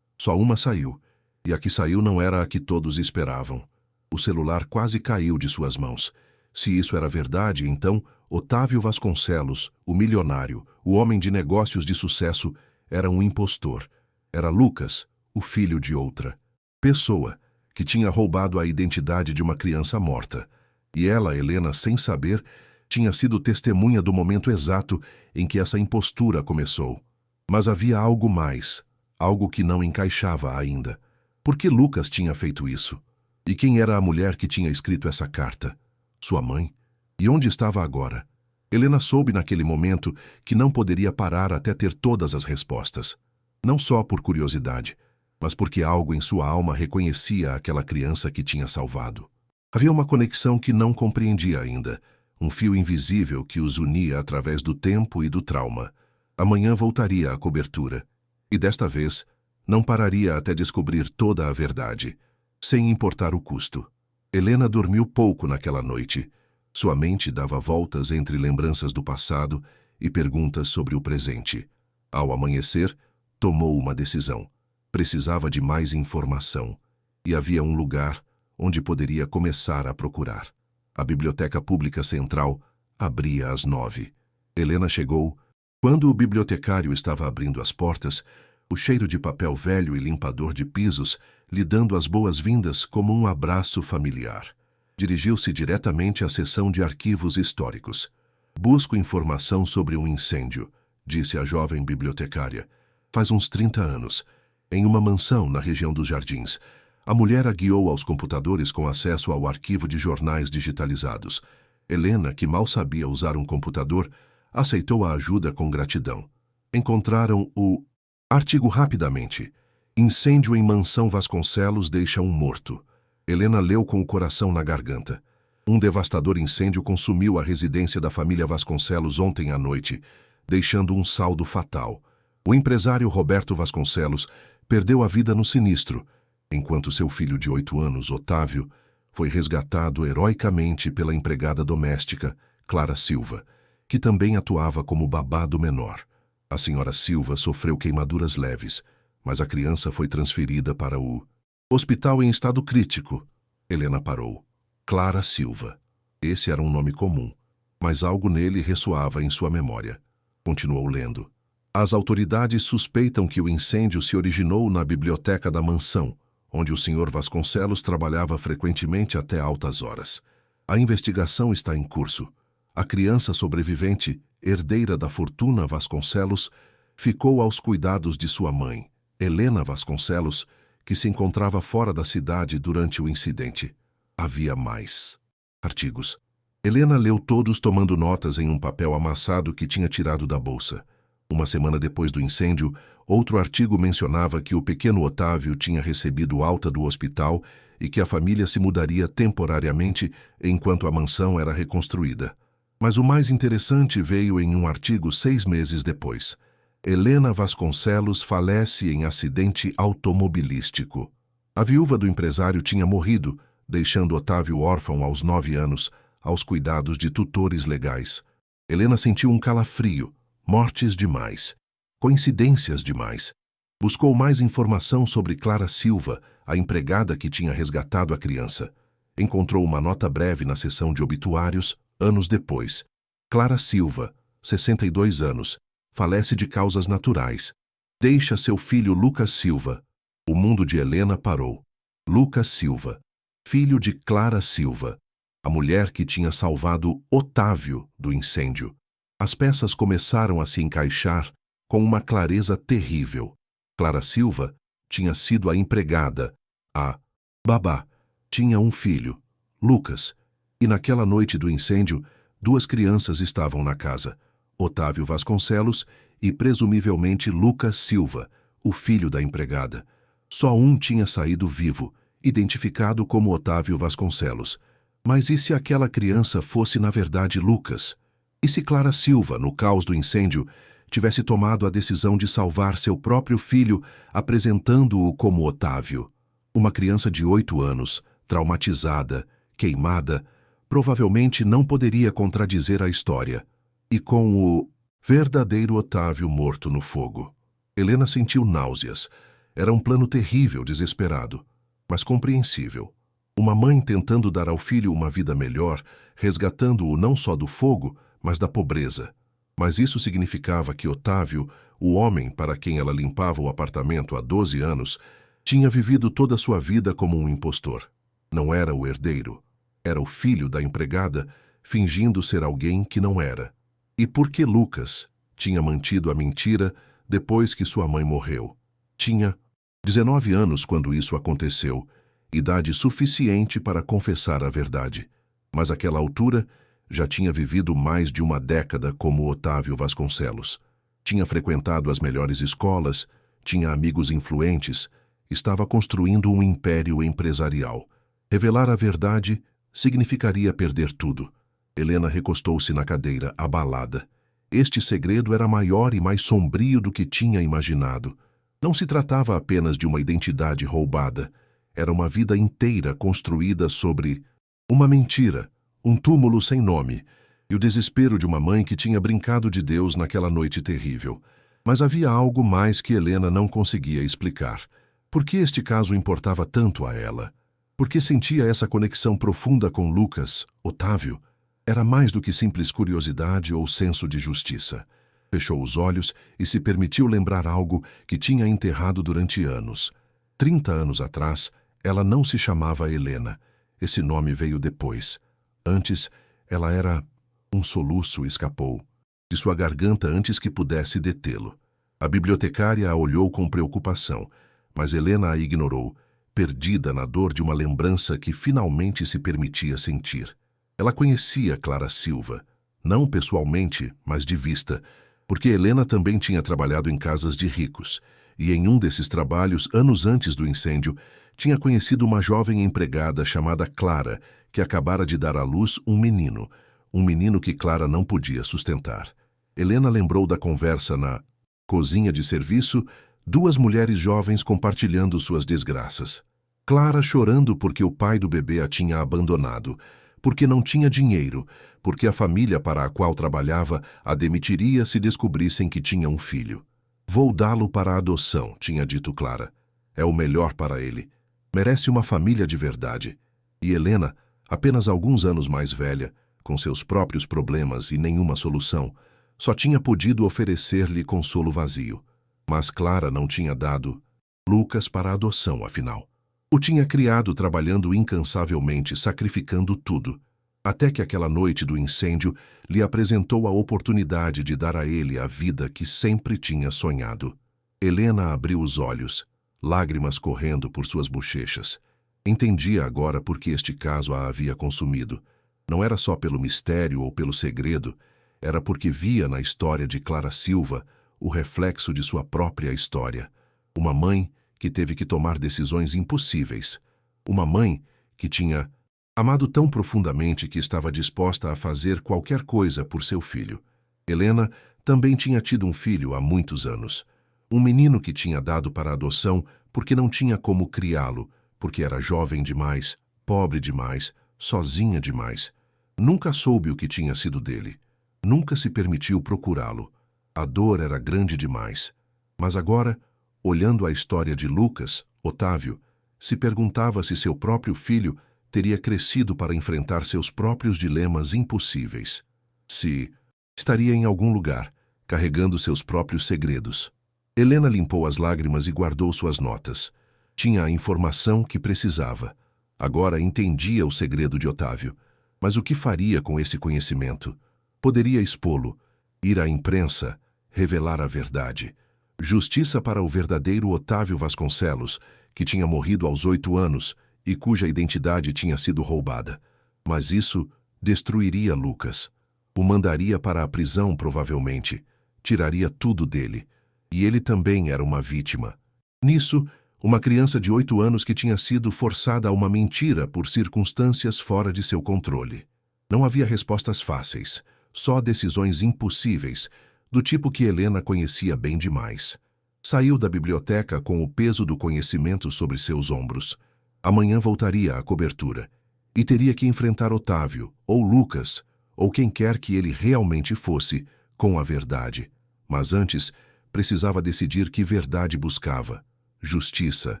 Só uma saiu, e a que saiu não era a que todos esperavam. O celular quase caiu de suas mãos. Se isso era verdade, então Otávio Vasconcelos, o milionário, o homem de negócios de sucesso, era um impostor. Era Lucas, o filho de outra pessoa, que tinha roubado a identidade de uma criança morta. E ela, Helena, sem saber, tinha sido testemunha do momento exato em que essa impostura começou. Mas havia algo mais, algo que não encaixava ainda. Por que Lucas tinha feito isso? E quem era a mulher que tinha escrito essa carta? Sua mãe? E onde estava agora? Helena soube naquele momento que não poderia parar até ter todas as respostas. Não só por curiosidade, mas porque algo em sua alma reconhecia aquela criança que tinha salvado. Havia uma conexão que não compreendia ainda, um fio invisível que os unia através do tempo e do trauma. Amanhã voltaria à cobertura, e desta vez não pararia até descobrir toda a verdade, sem importar o custo. Helena dormiu pouco naquela noite. Sua mente dava voltas entre lembranças do passado e perguntas sobre o presente. Ao amanhecer, tomou uma decisão. Precisava de mais informação, e havia um lugar onde poderia começar a procurar. A Biblioteca Pública Central abria às 9. Helena chegou. Quando o bibliotecário estava abrindo as portas, o cheiro de papel velho e limpador de pisos lhe dando as boas-vindas como um abraço familiar. Dirigiu-se diretamente à seção de arquivos históricos. "Busco informação sobre um incêndio", disse a jovem bibliotecária. "Faz uns 30 anos, em uma mansão na região dos Jardins." A mulher a guiou aos computadores com acesso ao arquivo de jornais digitalizados. Helena, que mal sabia usar um computador, aceitou a ajuda com gratidão. Encontraram o artigo rapidamente. "Incêndio em mansão Vasconcelos deixa um morto." Helena leu com o coração na garganta. Um devastador incêndio consumiu a residência da família Vasconcelos ontem à noite, deixando um saldo fatal. O empresário Roberto Vasconcelos perdeu a vida no sinistro, enquanto seu filho de 8 anos, Otávio, foi resgatado heroicamente pela empregada doméstica, Clara Silva, que também atuava como babá do menor. A senhora Silva sofreu queimaduras leves, mas a criança foi transferida para o hospital em estado crítico. Helena parou. Clara Silva. Esse era um nome comum, mas algo nele ressoava em sua memória. Continuou lendo. "As autoridades suspeitam que o incêndio se originou na biblioteca da mansão, onde o Sr. Vasconcelos trabalhava frequentemente até altas horas. A investigação está em curso. A criança sobrevivente, herdeira da fortuna Vasconcelos, ficou aos cuidados de sua mãe, Helena Vasconcelos, que se encontrava fora da cidade durante o incidente." Havia mais artigos. Helena leu todos tomando notas em um papel amassado que tinha tirado da bolsa. Uma semana depois do incêndio, outro artigo mencionava que o pequeno Otávio tinha recebido alta do hospital e que a família se mudaria temporariamente enquanto a mansão era reconstruída. Mas o mais interessante veio em um artigo 6 meses depois. Helena Vasconcelos falece em acidente automobilístico. A viúva do empresário tinha morrido, deixando Otávio órfão aos 9 anos, aos cuidados de tutores legais. Helena sentiu um calafrio, mortes demais, coincidências demais. Buscou mais informação sobre Clara Silva, a empregada que tinha resgatado a criança. Encontrou uma nota breve na seção de obituários, anos depois. Clara Silva, 62 anos, falece de causas naturais. Deixa seu filho Lucas Silva. O mundo de Helena parou. Lucas Silva, filho de Clara Silva, a mulher que tinha salvado Otávio do incêndio. As peças começaram a se encaixar com uma clareza terrível. Clara Silva tinha sido a empregada, a babá. Tinha um filho, Lucas, e naquela noite do incêndio, 2 crianças estavam na casa, Otávio Vasconcelos e presumivelmente Lucas Silva, o filho da empregada. Só um tinha saído vivo, identificado como Otávio Vasconcelos. Mas e se aquela criança fosse na verdade Lucas? E se Clara Silva, no caos do incêndio, tivesse tomado a decisão de salvar seu próprio filho, apresentando-o como Otávio? Uma criança de 8 anos, traumatizada, queimada, provavelmente não poderia contradizer a história. E com o verdadeiro Otávio morto no fogo. Helena sentiu náuseas. Era um plano terrível, desesperado, mas compreensível. Uma mãe tentando dar ao filho uma vida melhor, resgatando-o não só do fogo, mas da pobreza. Mas isso significava que Otávio, o homem para quem ela limpava o apartamento há 12 anos, tinha vivido toda a sua vida como um impostor. Não era o herdeiro. Era o filho da empregada, fingindo ser alguém que não era. E por que Lucas tinha mantido a mentira depois que sua mãe morreu? Tinha 19 anos quando isso aconteceu, idade suficiente para confessar a verdade. Mas àquela altura, já tinha vivido mais de uma década como Otávio Vasconcelos. Tinha frequentado as melhores escolas, tinha amigos influentes, estava construindo um império empresarial. Revelar a verdade significaria perder tudo. Helena recostou-se na cadeira, abalada. Este segredo era maior e mais sombrio do que tinha imaginado. Não se tratava apenas de uma identidade roubada. Era uma vida inteira construída sobre uma mentira, um túmulo sem nome, e o desespero de uma mãe que tinha brincado de Deus naquela noite terrível. Mas havia algo mais que Helena não conseguia explicar. Por que este caso importava tanto a ela? Por que sentia essa conexão profunda com Lucas, Otávio? Era mais do que simples curiosidade ou senso de justiça. Fechou os olhos e se permitiu lembrar algo que tinha enterrado durante anos. 30 anos atrás, ela não se chamava Helena. Esse nome veio depois. Antes, ela era... Um soluço escapou de sua garganta antes que pudesse detê-lo. A bibliotecária a olhou com preocupação, mas Helena a ignorou, perdida na dor de uma lembrança que finalmente se permitia sentir. Ela conhecia Clara Silva, não pessoalmente, mas de vista, porque Helena também tinha trabalhado em casas de ricos, e em um desses trabalhos, anos antes do incêndio, tinha conhecido uma jovem empregada chamada Clara, que acabara de dar à luz um menino que Clara não podia sustentar. Helena lembrou da conversa na cozinha de serviço, 2 mulheres jovens compartilhando suas desgraças. Clara chorando porque o pai do bebê a tinha abandonado, porque não tinha dinheiro, porque a família para a qual trabalhava a demitiria se descobrissem que tinha um filho. Vou dá-lo para a adoção, tinha dito Clara. É o melhor para ele. Merece uma família de verdade. E Helena, apenas alguns anos mais velha, com seus próprios problemas e nenhuma solução, só tinha podido oferecer-lhe consolo vazio. Mas Clara não tinha dado Lucas para a adoção, afinal. O tinha criado trabalhando incansavelmente, sacrificando tudo, até que aquela noite do incêndio lhe apresentou a oportunidade de dar a ele a vida que sempre tinha sonhado. Helena abriu os olhos, lágrimas correndo por suas bochechas. Entendia agora por que este caso a havia consumido. Não era só pelo mistério ou pelo segredo, era porque via na história de Clara Silva o reflexo de sua própria história. Uma mãe que teve que tomar decisões impossíveis. Uma mãe que tinha amado tão profundamente que estava disposta a fazer qualquer coisa por seu filho. Helena também tinha tido um filho há muitos anos. Um menino que tinha dado para adoção porque não tinha como criá-lo, porque era jovem demais, pobre demais, sozinha demais. Nunca soube o que tinha sido dele. Nunca se permitiu procurá-lo. A dor era grande demais. Mas agora, olhando a história de Lucas, Otávio se perguntava se seu próprio filho teria crescido para enfrentar seus próprios dilemas impossíveis. Se estaria em algum lugar, carregando seus próprios segredos. Helena limpou as lágrimas e guardou suas notas. Tinha a informação que precisava. Agora entendia o segredo de Otávio. Mas o que faria com esse conhecimento? Poderia expô-lo, ir à imprensa, revelar a verdade. Justiça para o verdadeiro Otávio Vasconcelos, que tinha morrido aos 8 anos e cuja identidade tinha sido roubada. Mas isso destruiria Lucas. O mandaria para a prisão, provavelmente. Tiraria tudo dele. E ele também era uma vítima. Nisso, uma criança de 8 anos que tinha sido forçada a uma mentira por circunstâncias fora de seu controle. Não havia respostas fáceis, só decisões impossíveis, do tipo que Helena conhecia bem demais. Saiu da biblioteca com o peso do conhecimento sobre seus ombros. Amanhã voltaria à cobertura. E teria que enfrentar Otávio, ou Lucas, ou quem quer que ele realmente fosse, com a verdade. Mas antes, precisava decidir que verdade buscava. Justiça,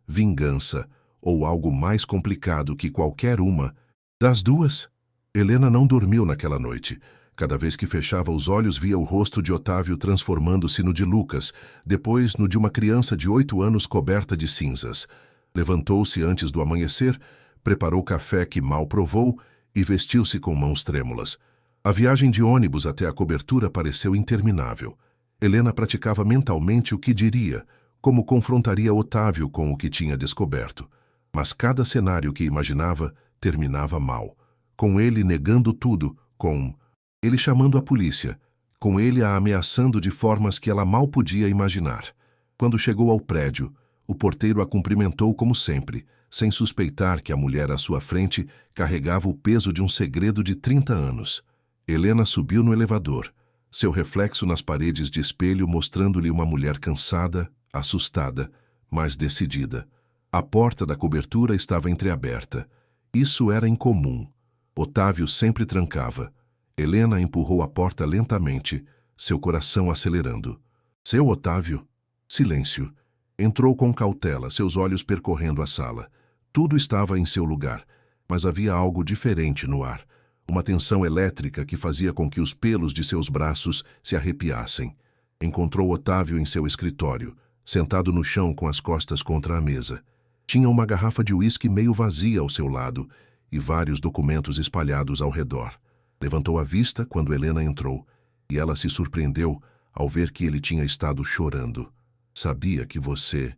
vingança, ou algo mais complicado que qualquer uma das duas. Helena não dormiu naquela noite. Cada vez que fechava os olhos, via o rosto de Otávio transformando-se no de Lucas, depois no de uma criança de 8 anos coberta de cinzas. Levantou-se antes do amanhecer, preparou café que mal provou e vestiu-se com mãos trêmulas. A viagem de ônibus até a cobertura pareceu interminável. Helena praticava mentalmente o que diria, como confrontaria Otávio com o que tinha descoberto. Mas cada cenário que imaginava terminava mal. Com ele negando tudo, com ele chamando a polícia, com ele a ameaçando de formas que ela mal podia imaginar. Quando chegou ao prédio, o porteiro a cumprimentou como sempre, sem suspeitar que a mulher à sua frente carregava o peso de um segredo de 30 anos. Helena subiu no elevador, seu reflexo nas paredes de espelho mostrando-lhe uma mulher cansada, assustada, mas decidida. A porta da cobertura estava entreaberta. Isso era incomum. Otávio sempre trancava. Helena empurrou a porta lentamente, seu coração acelerando. Seu Otávio? Silêncio. Entrou com cautela, seus olhos percorrendo a sala. Tudo estava em seu lugar, mas havia algo diferente no ar. Uma tensão elétrica que fazia com que os pelos de seus braços se arrepiassem. Encontrou Otávio em seu escritório, sentado no chão com as costas contra a mesa. Tinha uma garrafa de uísque meio vazia ao seu lado e vários documentos espalhados ao redor. Levantou a vista quando Helena entrou, e ela se surpreendeu ao ver que ele tinha estado chorando. Sabia que você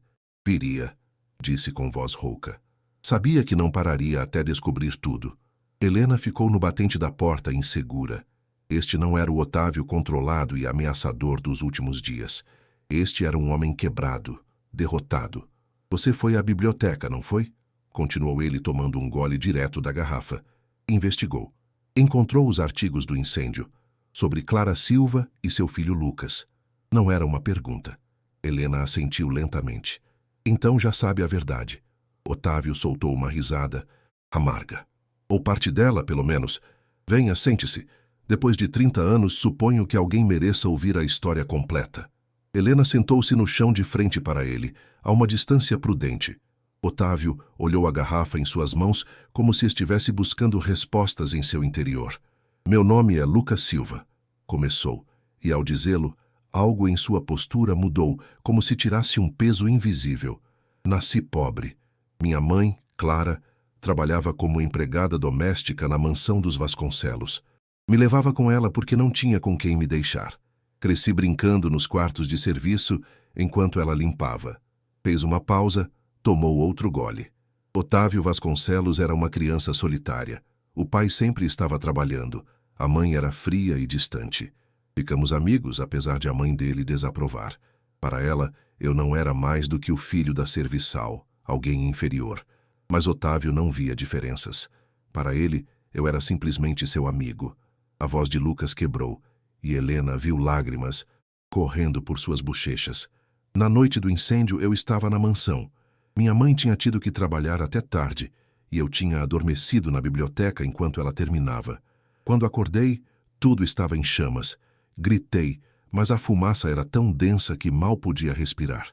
viria, disse com voz rouca. Sabia que não pararia até descobrir tudo. Helena ficou no batente da porta, insegura. Este não era o Otávio controlado e ameaçador dos últimos dias. Este era um homem quebrado, derrotado. Você foi à biblioteca, não foi? Continuou ele tomando um gole direto da garrafa. Investigou. Encontrou os artigos do incêndio, sobre Clara Silva e seu filho Lucas. Não era uma pergunta. Helena assentiu lentamente. Então já sabe a verdade. Otávio soltou uma risada amarga. Ou parte dela, pelo menos. Venha, sente-se. Depois de 30 anos, suponho que alguém mereça ouvir a história completa. Helena sentou-se no chão de frente para ele, a uma distância prudente. Otávio olhou a garrafa em suas mãos como se estivesse buscando respostas em seu interior. Meu nome é Lucas Silva, começou, e ao dizê-lo, algo em sua postura mudou, como se tirasse um peso invisível. Nasci pobre. Minha mãe, Clara, trabalhava como empregada doméstica na mansão dos Vasconcelos. Me levava com ela porque não tinha com quem me deixar. Cresci brincando nos quartos de serviço enquanto ela limpava. Fez uma pausa, tomou outro gole. Otávio Vasconcelos era uma criança solitária. O pai sempre estava trabalhando. A mãe era fria e distante. Ficamos amigos, apesar de a mãe dele desaprovar. Para ela, eu não era mais do que o filho da serviçal, alguém inferior. Mas Otávio não via diferenças. Para ele, eu era simplesmente seu amigo. A voz de Lucas quebrou, e Helena viu lágrimas correndo por suas bochechas. Na noite do incêndio, eu estava na mansão. Minha mãe tinha tido que trabalhar até tarde, e eu tinha adormecido na biblioteca enquanto ela terminava. Quando acordei, tudo estava em chamas. Gritei, mas a fumaça era tão densa que mal podia respirar.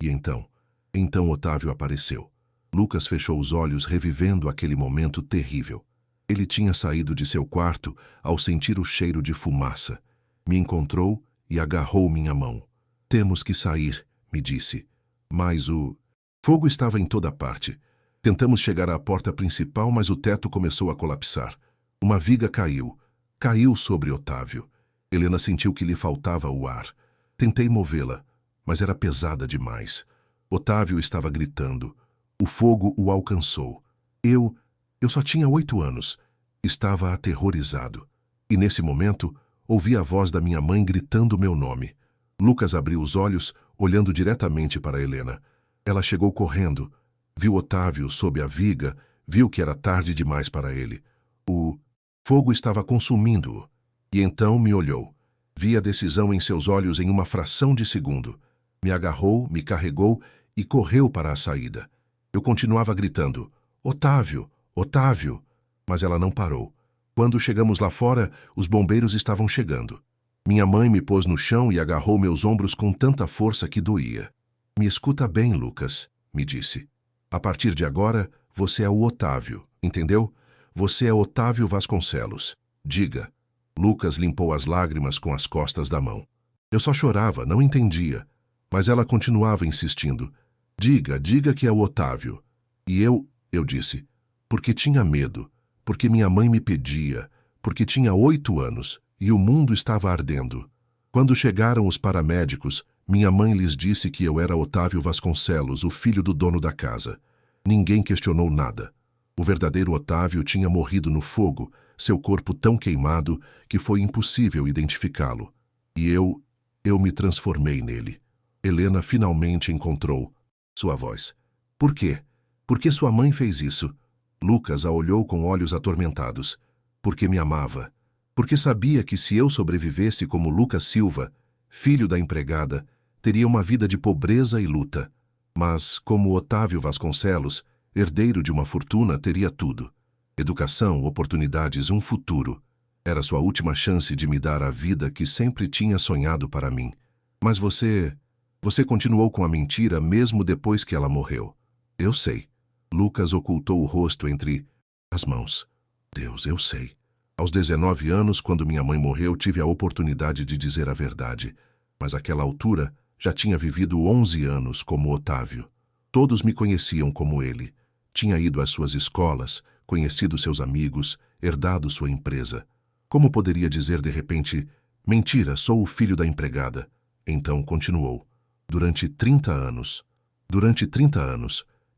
E então Otávio apareceu. Lucas fechou os olhos revivendo aquele momento terrível. Ele tinha saído de seu quarto ao sentir o cheiro de fumaça. Me encontrou e agarrou minha mão. "Temos que sair", me disse. Mas o fogo estava em toda parte. Tentamos chegar à porta principal, mas o teto começou a colapsar. Uma viga caiu. Caiu sobre Otávio. Helena sentiu que lhe faltava o ar. Tentei movê-la, mas era pesada demais. Otávio estava gritando. O fogo o alcançou. Eu só tinha 8 anos. Estava aterrorizado. E nesse momento, ouvi a voz da minha mãe gritando meu nome. Lucas abriu os olhos, olhando diretamente para Helena. Ela chegou correndo. Viu Otávio sob a viga, viu que era tarde demais para ele. O fogo estava consumindo-o. E então me olhou. Vi a decisão em seus olhos em uma fração de segundo. Me agarrou, me carregou e correu para a saída. Eu continuava gritando, "Otávio, Otávio!" Mas ela não parou. Quando chegamos lá fora, os bombeiros estavam chegando. Minha mãe me pôs no chão e agarrou meus ombros com tanta força que doía. "Me escuta bem, Lucas", me disse. "A partir de agora, você é o Otávio, entendeu? Você é Otávio Vasconcelos. Diga." Lucas limpou as lágrimas com as costas da mão. Eu só chorava, não entendia. Mas ela continuava insistindo. Diga que é o Otávio." E eu disse, porque tinha medo, porque minha mãe me pedia, porque tinha 8 anos e o mundo estava ardendo. Quando chegaram os paramédicos, minha mãe lhes disse que eu era Otávio Vasconcelos, o filho do dono da casa. Ninguém questionou nada. O verdadeiro Otávio tinha morrido no fogo, seu corpo tão queimado que foi impossível identificá-lo. E eu me transformei nele. Helena finalmente encontrou sua voz. "Por quê? Por que sua mãe fez isso?" Lucas a olhou com olhos atormentados. "Porque me amava. Porque sabia que se eu sobrevivesse como Lucas Silva, filho da empregada, teria uma vida de pobreza e luta. Mas, como Otávio Vasconcelos, herdeiro de uma fortuna, teria tudo. Educação, oportunidades, um futuro. Era sua última chance de me dar a vida que sempre tinha sonhado para mim. Mas você continuou com a mentira mesmo depois que ela morreu." "Eu sei." Lucas ocultou o rosto entre as mãos. "Deus, eu sei. Aos 19 anos, quando minha mãe morreu, tive a oportunidade de dizer a verdade. Mas àquela altura, já tinha vivido 11 anos como Otávio. Todos me conheciam como ele. Tinha ido às suas escolas, conhecido seus amigos, herdado sua empresa. Como poderia dizer de repente, mentira, sou o filho da empregada?" Então continuou. Durante 30 anos,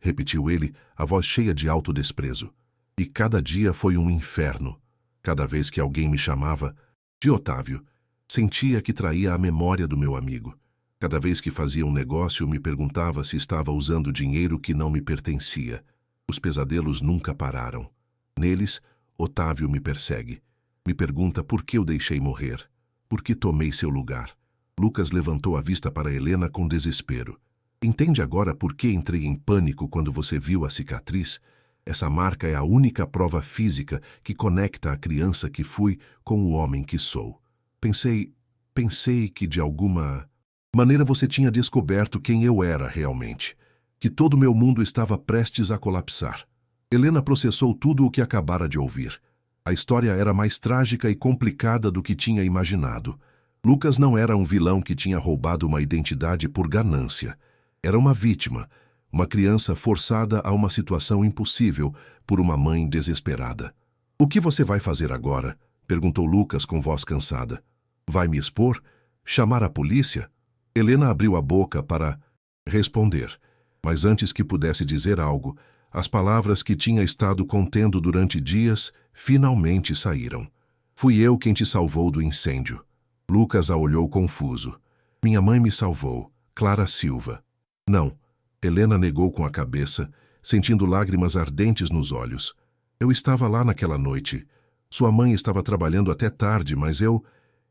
repetiu ele, a voz cheia de autodesprezo. "E cada dia foi um inferno. Cada vez que alguém me chamava de Otávio, sentia que traía a memória do meu amigo. Cada vez que fazia um negócio, me perguntava se estava usando dinheiro que não me pertencia. Os pesadelos nunca pararam. Neles, Otávio me persegue. Me pergunta por que eu deixei morrer. Por que tomei seu lugar?" Lucas levantou a vista para Helena com desespero. "Entende agora por que entrei em pânico quando você viu a cicatriz? Essa marca é a única prova física que conecta a criança que fui com o homem que sou. Pensei que de alguma maneira você tinha descoberto quem eu era realmente. Que todo meu mundo estava prestes a colapsar." Helena processou tudo o que acabara de ouvir. A história era mais trágica e complicada do que tinha imaginado. Lucas não era um vilão que tinha roubado uma identidade por ganância. Era uma vítima, uma criança forçada a uma situação impossível por uma mãe desesperada. "O que você vai fazer agora?" perguntou Lucas com voz cansada. "Vai me expor? Chamar a polícia?" Helena abriu a boca para responder, mas antes que pudesse dizer algo, as palavras que tinha estado contendo durante dias finalmente saíram. "Fui eu quem te salvou do incêndio." Lucas a olhou confuso. "Minha mãe me salvou, Clara Silva." "Não." Helena negou com a cabeça, sentindo lágrimas ardentes nos olhos. "Eu estava lá naquela noite. Sua mãe estava trabalhando até tarde, mas eu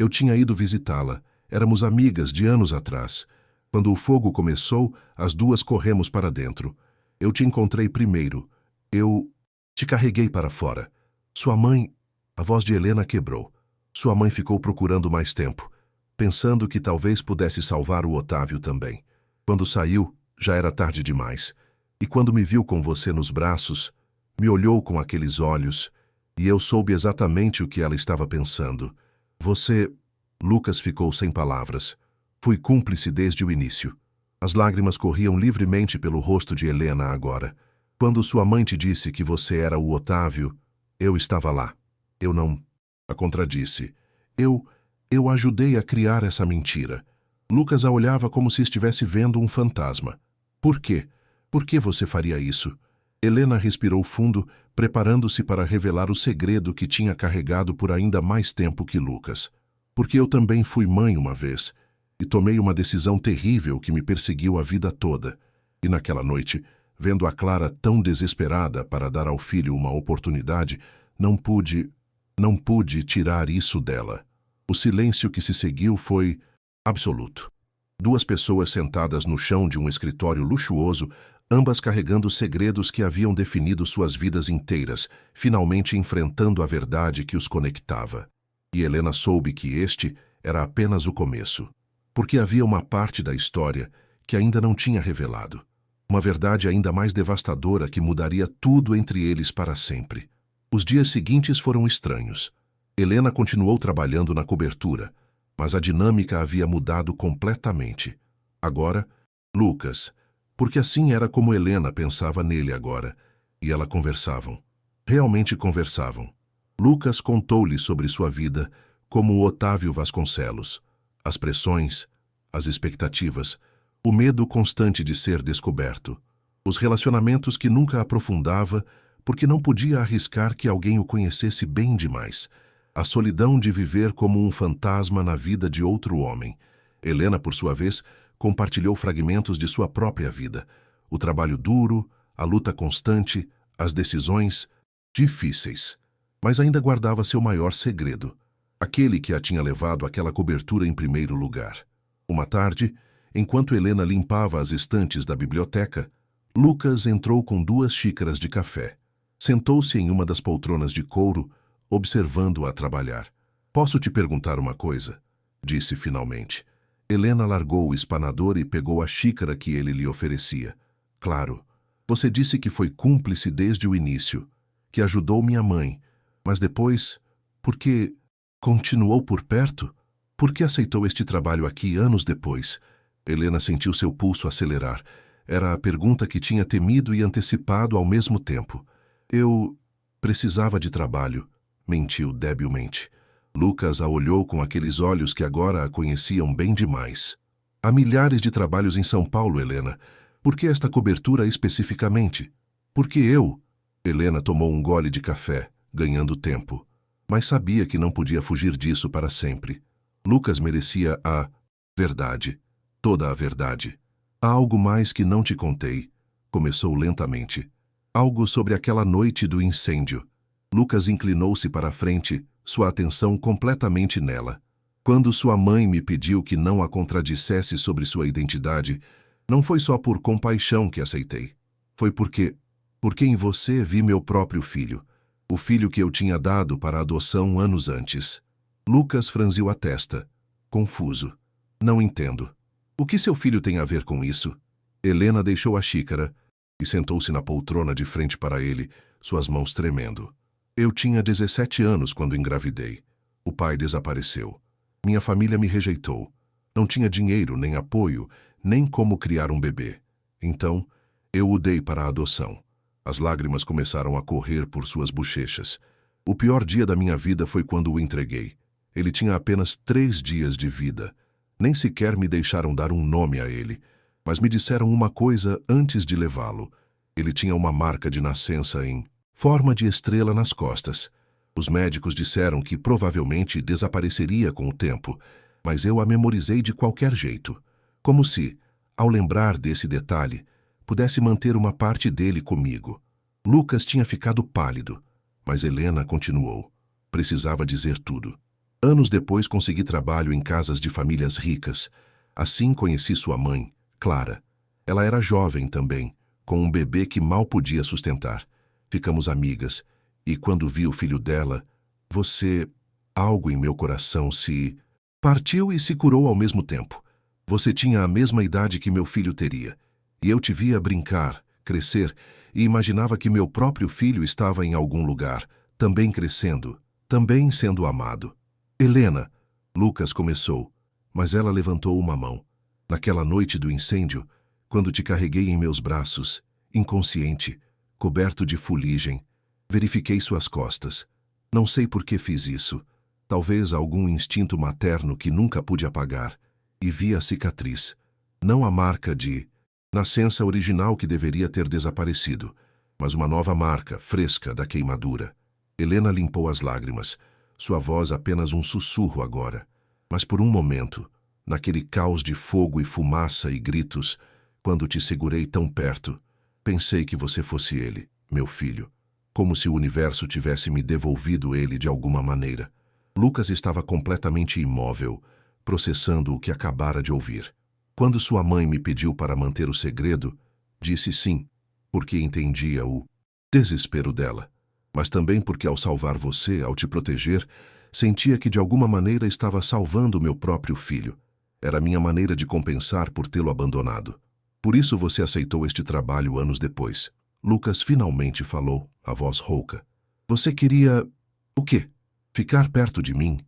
tinha ido visitá-la. Éramos amigas de anos atrás. Quando o fogo começou, as duas corremos para dentro. Eu te encontrei primeiro. Te carreguei para fora. Sua mãe... A voz de Helena quebrou. Sua mãe ficou procurando mais tempo, pensando que talvez pudesse salvar o Otávio também. Quando saiu, já era tarde demais. E quando me viu com você nos braços, me olhou com aqueles olhos, e eu soube exatamente o que ela estava pensando. Você... Lucas ficou sem palavras. Fui cúmplice desde o início. As lágrimas corriam livremente pelo rosto de Helena agora. Quando sua mãe te disse que você era o Otávio, eu estava lá. Eu não... A contradisse. Eu ajudei a criar essa mentira. Lucas a olhava como se estivesse vendo um fantasma. Por quê? Por que você faria isso? Helena respirou fundo, preparando-se para revelar o segredo que tinha carregado por ainda mais tempo que Lucas. Porque eu também fui mãe uma vez, e tomei uma decisão terrível que me perseguiu a vida toda. E naquela noite, vendo a Clara tão desesperada para dar ao filho uma oportunidade, não pude tirar isso dela. O silêncio que se seguiu foi absoluto. Duas pessoas sentadas no chão de um escritório luxuoso, ambas carregando segredos que haviam definido suas vidas inteiras, finalmente enfrentando a verdade que os conectava. E Helena soube que este era apenas o começo, porque havia uma parte da história que ainda não tinha revelado. Uma verdade ainda mais devastadora que mudaria tudo entre eles para sempre. Os dias seguintes foram estranhos. Helena continuou trabalhando na cobertura, mas a dinâmica havia mudado completamente. Agora, Lucas, porque assim era como Helena pensava nele agora, e ela conversavam. Realmente conversavam. Lucas contou-lhe sobre sua vida, como o Otávio Vasconcelos, as pressões, as expectativas, o medo constante de ser descoberto, os relacionamentos que nunca aprofundava porque não podia arriscar que alguém o conhecesse bem demais, a solidão de viver como um fantasma na vida de outro homem. Helena, por sua vez, compartilhou fragmentos de sua própria vida, o trabalho duro, a luta constante, as decisões difíceis, mas ainda guardava seu maior segredo, aquele que a tinha levado àquela cobertura em primeiro lugar. Uma tarde, enquanto Helena limpava as estantes da biblioteca, Lucas entrou com 2 xícaras de café. Sentou-se em uma das poltronas de couro, observando-a trabalhar. "Posso te perguntar uma coisa?", disse finalmente. Helena largou o espanador e pegou a xícara que ele lhe oferecia. "Claro, você disse que foi cúmplice desde o início, que ajudou minha mãe, mas depois, por que continuou por perto? Por que aceitou este trabalho aqui anos depois?" Helena sentiu seu pulso acelerar. Era a pergunta que tinha temido e antecipado ao mesmo tempo. "Eu precisava de trabalho", mentiu debilmente. Lucas a olhou com aqueles olhos que agora a conheciam bem demais. "Há milhares de trabalhos em São Paulo, Helena. Por que esta cobertura especificamente? Por que eu?" Helena tomou um gole de café, ganhando tempo. Mas sabia que não podia fugir disso para sempre. Lucas merecia a verdade. Toda a verdade. "Há algo mais que não te contei", começou lentamente. "Algo sobre aquela noite do incêndio." Lucas inclinou-se para a frente, sua atenção completamente nela. "Quando sua mãe me pediu que não a contradissesse sobre sua identidade, não foi só por compaixão que aceitei. Foi porque em você vi meu próprio filho, o filho que eu tinha dado para adoção anos antes." Lucas franziu a testa, confuso. "Não entendo. O que seu filho tem a ver com isso?" Helena deixou a xícara e sentou-se na poltrona de frente para ele, suas mãos tremendo. "Eu tinha 17 anos quando engravidei. O pai desapareceu. Minha família me rejeitou. Não tinha dinheiro, nem apoio, nem como criar um bebê. Então, eu o dei para a adoção." As lágrimas começaram a correr por suas bochechas. "O pior dia da minha vida foi quando o entreguei. Ele tinha apenas 3 dias de vida. Nem sequer me deixaram dar um nome a ele, mas me disseram uma coisa antes de levá-lo. Ele tinha uma marca de nascença em forma de estrela nas costas. Os médicos disseram que provavelmente desapareceria com o tempo, mas eu a memorizei de qualquer jeito, como se, ao lembrar desse detalhe, pudesse manter uma parte dele comigo." Lucas tinha ficado pálido, mas Helena continuou. Precisava dizer tudo. "Anos depois consegui trabalho em casas de famílias ricas. Assim conheci sua mãe, Clara. Ela era jovem também, com um bebê que mal podia sustentar. Ficamos amigas, e quando vi o filho dela, você... Algo em meu coração se... Partiu e se curou ao mesmo tempo. Você tinha a mesma idade que meu filho teria, e eu te via brincar, crescer, e imaginava que meu próprio filho estava em algum lugar, também crescendo, também sendo amado. Helena, Lucas começou, mas ela levantou uma mão. Naquela noite do incêndio, quando te carreguei em meus braços, inconsciente, coberto de fuligem, verifiquei suas costas. Não sei por que fiz isso. Talvez algum instinto materno que nunca pude apagar, e vi a cicatriz, não a marca de nascença original que deveria ter desaparecido, mas uma nova marca, fresca, da queimadura. Helena limpou as lágrimas, sua voz apenas um sussurro agora. Mas por um momento, naquele caos de fogo e fumaça e gritos, quando te segurei tão perto, pensei que você fosse ele, meu filho, como se o universo tivesse me devolvido ele de alguma maneira. Lucas estava completamente imóvel, processando o que acabara de ouvir. Quando sua mãe me pediu para manter o segredo, disse sim, porque entendia o desespero dela, mas também porque ao salvar você, ao te proteger, sentia que de alguma maneira estava salvando meu próprio filho. Era minha maneira de compensar por tê-lo abandonado. Por isso você aceitou este trabalho anos depois. Lucas finalmente falou, a voz rouca. Você queria... o quê? Ficar perto de mim?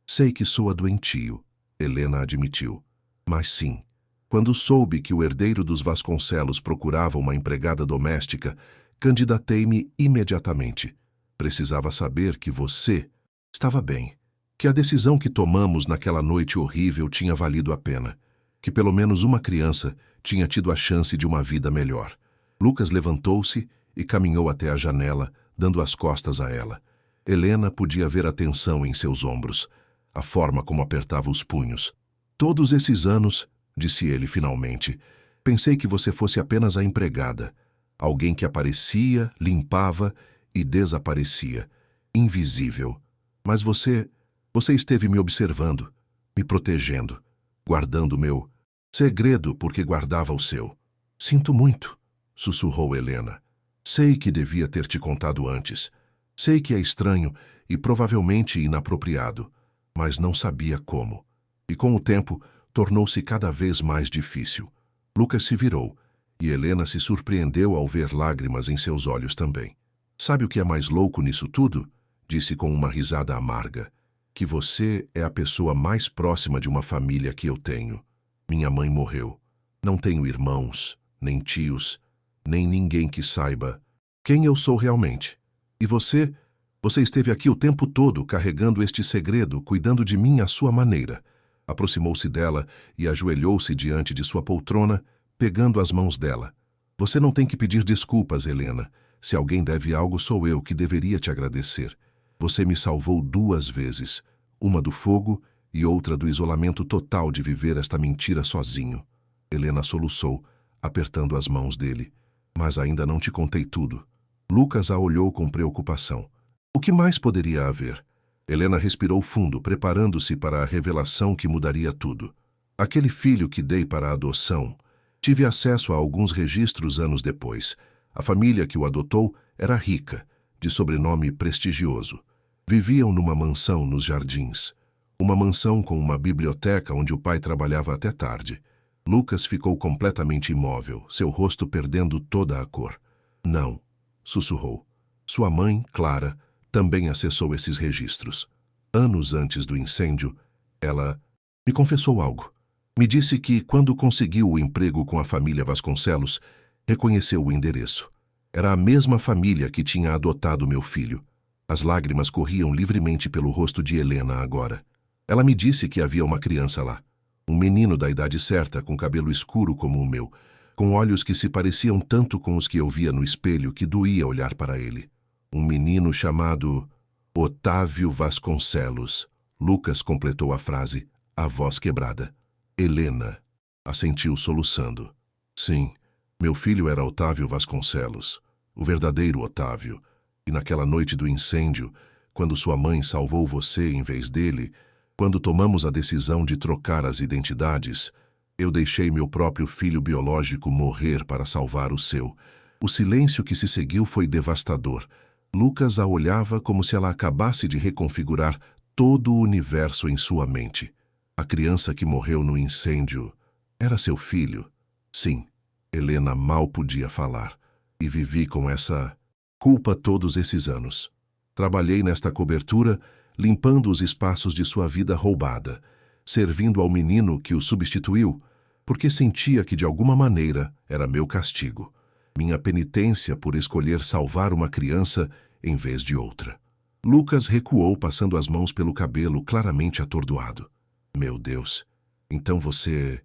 Sei que soa doentio, Helena admitiu. Mas sim. Quando soube que o herdeiro dos Vasconcelos procurava uma empregada doméstica, candidatei-me imediatamente. Precisava saber que você estava bem, que a decisão que tomamos naquela noite horrível tinha valido a pena, que pelo menos uma criança tinha tido a chance de uma vida melhor. Lucas levantou-se e caminhou até a janela, dando as costas a ela. Helena podia ver a tensão em seus ombros, a forma como apertava os punhos. Todos esses anos, disse ele finalmente, pensei que você fosse apenas a empregada, alguém que aparecia, limpava e desaparecia, invisível. Mas você esteve me observando, me protegendo, guardando meu segredo porque guardava o seu. Sinto muito, sussurrou Helena. Sei que devia ter te contado antes. Sei que é estranho e provavelmente inapropriado, mas não sabia como. E com o tempo, tornou-se cada vez mais difícil. Lucas se virou, e Helena se surpreendeu ao ver lágrimas em seus olhos também. Sabe o que é mais louco nisso tudo? Disse com uma risada amarga. Que você é a pessoa mais próxima de uma família que eu tenho. Minha mãe morreu. Não tenho irmãos, nem tios, nem ninguém que saiba quem eu sou realmente. E você esteve aqui o tempo todo carregando este segredo, cuidando de mim à sua maneira. Aproximou-se dela e ajoelhou-se diante de sua poltrona, pegando as mãos dela. Você não tem que pedir desculpas, Helena. Se alguém deve algo, sou eu que deveria te agradecer. Você me salvou 2 vezes, uma do fogo e outra do isolamento total de viver esta mentira sozinho. Helena soluçou, apertando as mãos dele. Mas ainda não te contei tudo. Lucas a olhou com preocupação. O que mais poderia haver? Helena respirou fundo, preparando-se para a revelação que mudaria tudo. Aquele filho que dei para a adoção, tive acesso a alguns registros anos depois. A família que o adotou era rica, de sobrenome prestigioso. Viviam numa mansão nos jardins. Uma mansão com uma biblioteca onde o pai trabalhava até tarde. Lucas ficou completamente imóvel, seu rosto perdendo toda a cor. Não, sussurrou. Sua mãe, Clara, também acessou esses registros. Anos antes do incêndio, ela me confessou algo. Me disse que, quando conseguiu o emprego com a família Vasconcelos, reconheceu o endereço. Era a mesma família que tinha adotado meu filho. As lágrimas corriam livremente pelo rosto de Helena agora. Ela me disse que havia uma criança lá. Um menino da idade certa, com cabelo escuro como o meu, com olhos que se pareciam tanto com os que eu via no espelho que doía olhar para ele. Um menino chamado Otávio Vasconcelos. Lucas completou a frase, a voz quebrada. Helena assentiu soluçando. Sim, meu filho era Otávio Vasconcelos, o verdadeiro Otávio. E naquela noite do incêndio, quando sua mãe salvou você em vez dele, quando tomamos a decisão de trocar as identidades, eu deixei meu próprio filho biológico morrer para salvar o seu. O silêncio que se seguiu foi devastador. Lucas a olhava como se ela acabasse de reconfigurar todo o universo em sua mente. A criança que morreu no incêndio era seu filho? Sim. Helena mal podia falar. E vivi com essa culpa todos esses anos. Trabalhei nesta cobertura, limpando os espaços de sua vida roubada, servindo ao menino que o substituiu, porque sentia que de alguma maneira era meu castigo, minha penitência por escolher salvar uma criança em vez de outra. Lucas recuou, passando as mãos pelo cabelo, claramente atordoado. Meu Deus, então você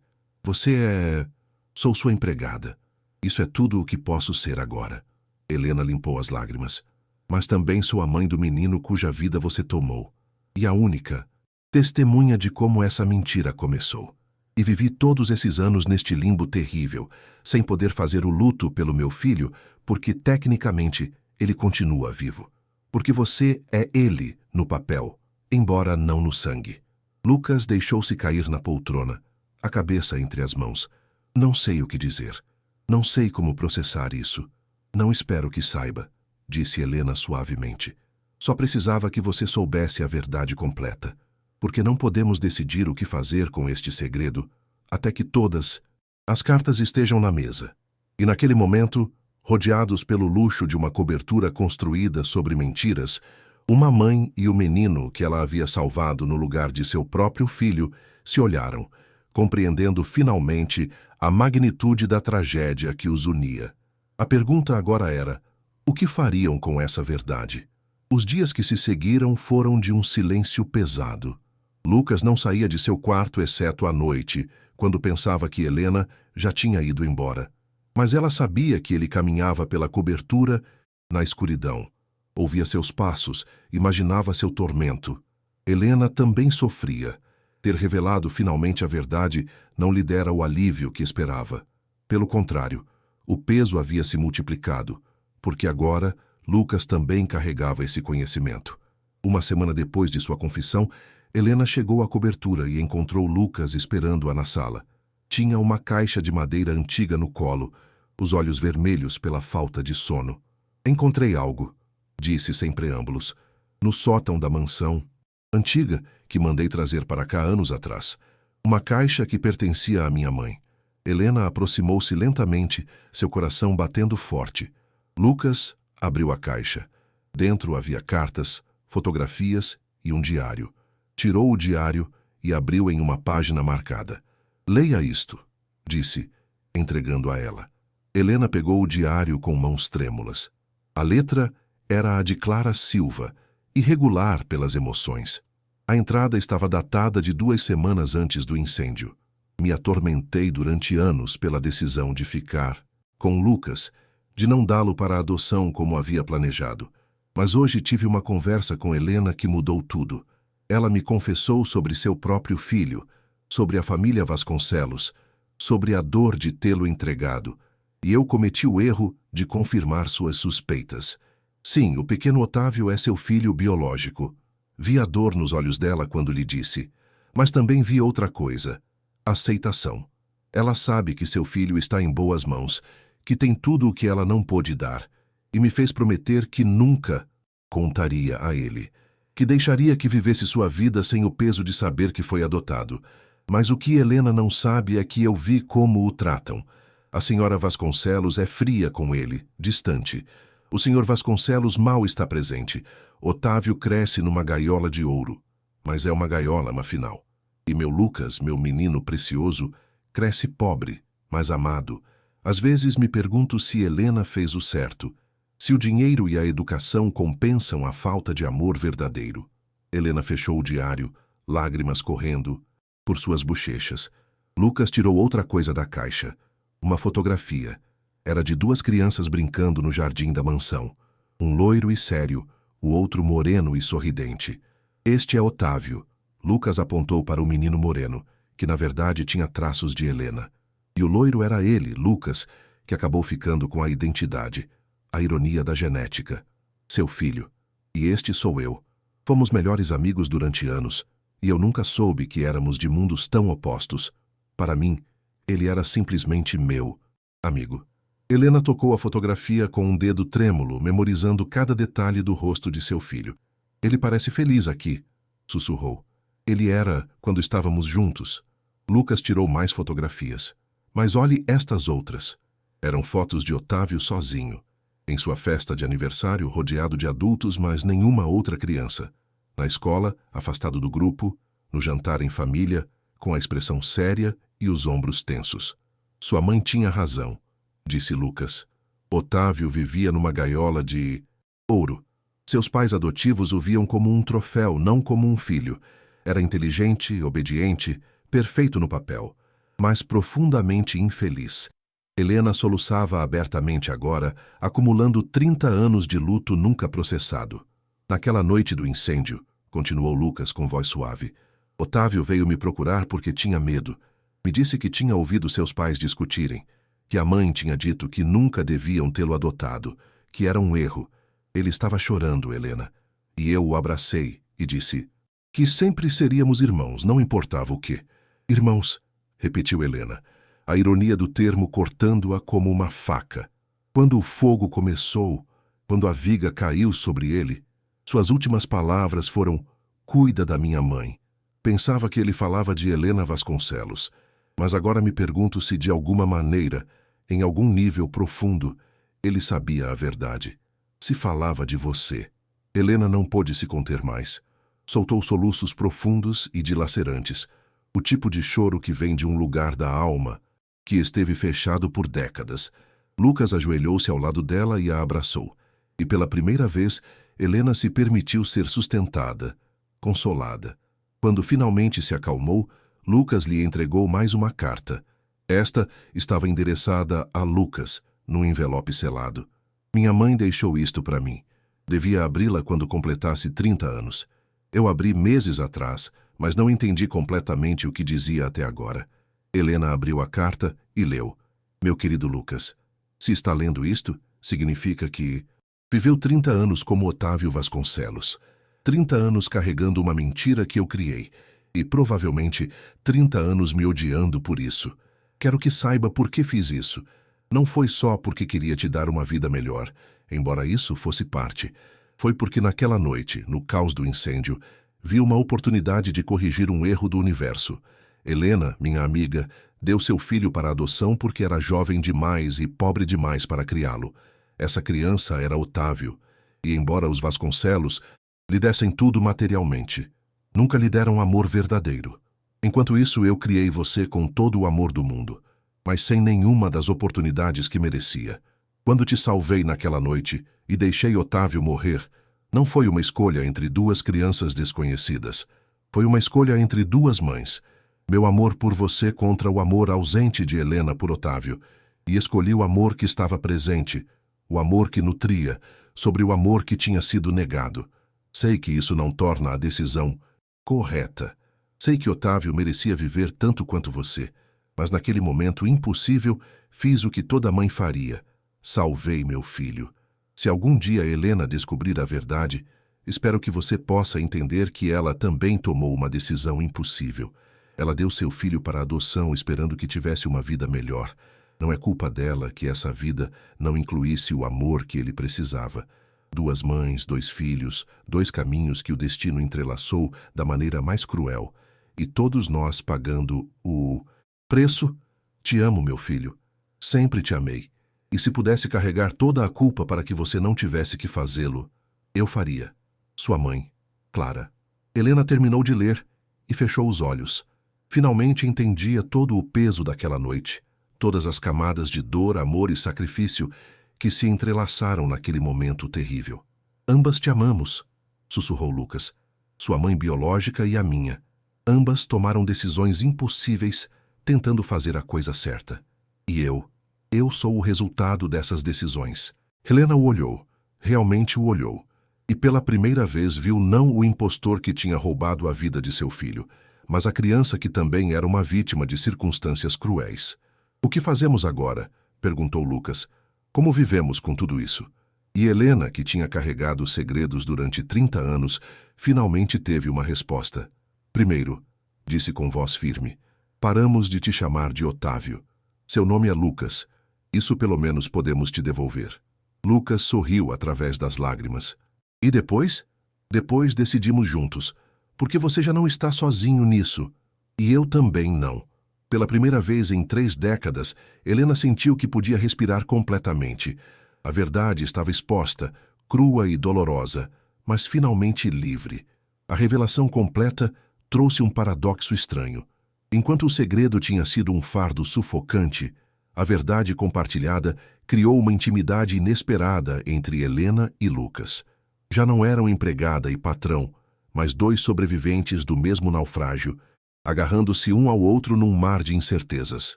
é... Sou sua empregada. Isso é tudo o que posso ser agora. Helena limpou as lágrimas. Mas também sou a mãe do menino cuja vida você tomou. E a única testemunha de como essa mentira começou. E vivi todos esses anos neste limbo terrível, sem poder fazer o luto pelo meu filho, porque tecnicamente ele continua vivo. Porque você é ele no papel, embora não no sangue. Lucas deixou-se cair na poltrona, a cabeça entre as mãos. Não sei o que dizer. Não sei como processar isso. Não espero que saiba, disse Helena suavemente. Só precisava que você soubesse a verdade completa, porque não podemos decidir o que fazer com este segredo até que todas as cartas estejam na mesa. E naquele momento, rodeados pelo luxo de uma cobertura construída sobre mentiras, uma mãe e o menino que ela havia salvado no lugar de seu próprio filho se olharam, compreendendo finalmente a magnitude da tragédia que os unia. A pergunta agora era: o que fariam com essa verdade? Os dias que se seguiram foram de um silêncio pesado. Lucas não saía de seu quarto exceto à noite, quando pensava que Helena já tinha ido embora. Mas ela sabia que ele caminhava pela cobertura na escuridão. Ouvia seus passos, imaginava seu tormento. Helena também sofria. Ter revelado finalmente a verdade não lhe dera o alívio que esperava. Pelo contrário, o peso havia se multiplicado, porque agora Lucas também carregava esse conhecimento. Uma semana depois de sua confissão, Helena chegou à cobertura e encontrou Lucas esperando-a na sala. Tinha uma caixa de madeira antiga no colo, os olhos vermelhos pela falta de sono. Encontrei algo, disse sem preâmbulos, no sótão da mansão antiga que mandei trazer para cá anos atrás. Uma caixa que pertencia à minha mãe. Helena aproximou-se lentamente, seu coração batendo forte. Lucas abriu a caixa. Dentro havia cartas, fotografias e um diário. Tirou o diário e abriu em uma página marcada. Leia isto, disse, entregando a ela. Helena pegou o diário com mãos trêmulas. A letra era a de Clara Silva, irregular pelas emoções. A entrada estava datada de 2 semanas antes do incêndio. Me atormentei durante anos pela decisão de ficar com Lucas, de não dá-lo para adoção como havia planejado. Mas hoje tive uma conversa com Helena que mudou tudo. Ela me confessou sobre seu próprio filho, sobre a família Vasconcelos, sobre a dor de tê-lo entregado, e eu cometi o erro de confirmar suas suspeitas. Sim, o pequeno Otávio é seu filho biológico. Vi a dor nos olhos dela quando lhe disse, mas também vi outra coisa: aceitação. Ela sabe que seu filho está em boas mãos, que tem tudo o que ela não pôde dar, e me fez prometer que nunca contaria a ele, que deixaria que vivesse sua vida sem o peso de saber que foi adotado. Mas o que Helena não sabe é que eu vi como o tratam. A senhora Vasconcelos é fria com ele, distante. O senhor Vasconcelos mal está presente. Otávio cresce numa gaiola de ouro. Mas é uma gaiola, afinal. E meu Lucas, meu menino precioso, cresce pobre, mas amado. Às vezes me pergunto se Helena fez o certo, se o dinheiro e a educação compensam a falta de amor verdadeiro. Helena fechou o diário, lágrimas correndo por suas bochechas. Lucas tirou outra coisa da caixa, uma fotografia. Era de 2 crianças brincando no jardim da mansão. Um loiro e sério, o outro moreno e sorridente. Este é Otávio. Lucas apontou para o menino moreno, que na verdade tinha traços de Helena. E o loiro era ele, Lucas, que acabou ficando com a identidade. A ironia da genética. Seu filho. E este sou eu. Fomos melhores amigos durante anos, e eu nunca soube que éramos de mundos tão opostos. Para mim, ele era simplesmente meu amigo. Helena tocou a fotografia com um dedo trêmulo, memorizando cada detalhe do rosto de seu filho. Ele parece feliz aqui, sussurrou. Ele era quando estávamos juntos. Lucas tirou mais fotografias. Mas olhe estas outras. Eram fotos de Otávio sozinho, em sua festa de aniversário, rodeado de adultos, mas nenhuma outra criança. Na escola, afastado do grupo, no jantar em família, com a expressão séria e os ombros tensos. Sua mãe tinha razão, disse Lucas. Otávio vivia numa gaiola de ouro. Seus pais adotivos o viam como um troféu, não como um filho. Era inteligente, obediente, perfeito no papel, mas profundamente infeliz. Helena soluçava abertamente agora, acumulando 30 anos de luto nunca processado. Naquela noite do incêndio, continuou Lucas com voz suave, Otávio veio me procurar porque tinha medo. Me disse que tinha ouvido seus pais discutirem, que a mãe tinha dito que nunca deviam tê-lo adotado, que era um erro. Ele estava chorando, Helena. E eu o abracei e disse que sempre seríamos irmãos, não importava o quê. Irmãos, repetiu Helena, a ironia do termo cortando-a como uma faca. Quando o fogo começou, quando a viga caiu sobre ele, suas últimas palavras foram: cuida da minha mãe. Pensava que ele falava de Helena Vasconcelos, mas agora me pergunto se de alguma maneira, em algum nível profundo, ele sabia a verdade. Se falava de você. Helena não pôde se conter mais. Soltou soluços profundos e dilacerantes, o tipo de choro que vem de um lugar da alma, que esteve fechado por décadas. Lucas ajoelhou-se ao lado dela e a abraçou. E pela primeira vez, Helena se permitiu ser sustentada, consolada. Quando finalmente se acalmou, Lucas lhe entregou mais uma carta. Esta estava endereçada a Lucas, num envelope selado. Minha mãe deixou isto para mim. Devia abri-la quando completasse 30 anos. Eu abri meses atrás, mas não entendi completamente o que dizia até agora. Helena abriu a carta e leu. Meu querido Lucas, se está lendo isto, significa que viveu 30 anos como Otávio Vasconcelos. 30 anos carregando uma mentira que eu criei. E provavelmente 30 anos me odiando por isso. Quero que saiba por que fiz isso. Não foi só porque queria te dar uma vida melhor, embora isso fosse parte. Foi porque naquela noite, no caos do incêndio, vi uma oportunidade de corrigir um erro do universo. Helena, minha amiga, deu seu filho para adoção porque era jovem demais e pobre demais para criá-lo. Essa criança era Otávio, e embora os Vasconcelos lhe dessem tudo materialmente, nunca lhe deram amor verdadeiro. Enquanto isso, eu criei você com todo o amor do mundo, mas sem nenhuma das oportunidades que merecia. Quando te salvei naquela noite e deixei Otávio morrer, não foi uma escolha entre duas crianças desconhecidas. Foi uma escolha entre duas mães. Meu amor por você contra o amor ausente de Helena por Otávio. E escolhi o amor que estava presente, o amor que nutria, sobre o amor que tinha sido negado. Sei que isso não torna a decisão correta. Sei que Otávio merecia viver tanto quanto você, mas naquele momento impossível fiz o que toda mãe faria. Salvei meu filho. Se algum dia Helena descobrir a verdade, espero que você possa entender que ela também tomou uma decisão impossível. Ela deu seu filho para adoção esperando que tivesse uma vida melhor. Não é culpa dela que essa vida não incluísse o amor que ele precisava. 2 mães, 2 filhos, 2 caminhos que o destino entrelaçou da maneira mais cruel. E todos nós pagando o preço. Te amo, meu filho. Sempre te amei. E se pudesse carregar toda a culpa para que você não tivesse que fazê-lo, eu faria. Sua mãe, Clara. Helena terminou de ler e fechou os olhos. Finalmente entendia todo o peso daquela noite, todas as camadas de dor, amor e sacrifício que se entrelaçaram naquele momento terrível. Ambas te amamos, sussurrou Lucas. Sua mãe biológica e a minha. Ambas tomaram decisões impossíveis, tentando fazer a coisa certa. E eu sou o resultado dessas decisões. Helena o olhou, realmente o olhou, e pela primeira vez viu não o impostor que tinha roubado a vida de seu filho, mas a criança que também era uma vítima de circunstâncias cruéis. O que fazemos agora? Perguntou Lucas. Como vivemos com tudo isso? E Helena, que tinha carregado os segredos durante 30 anos, finalmente teve uma resposta. Primeiro, disse com voz firme, paramos de te chamar de Otávio. Seu nome é Lucas. Isso pelo menos podemos te devolver. Lucas sorriu através das lágrimas. E depois? Depois decidimos juntos, porque você já não está sozinho nisso. E eu também não. Pela primeira vez em 3 décadas, Helena sentiu que podia respirar completamente. A verdade estava exposta, crua e dolorosa, mas finalmente livre. A revelação completa trouxe um paradoxo estranho. Enquanto o segredo tinha sido um fardo sufocante, a verdade compartilhada criou uma intimidade inesperada entre Helena e Lucas. Já não eram empregada e patrão, mas 2 sobreviventes do mesmo naufrágio, agarrando-se um ao outro num mar de incertezas.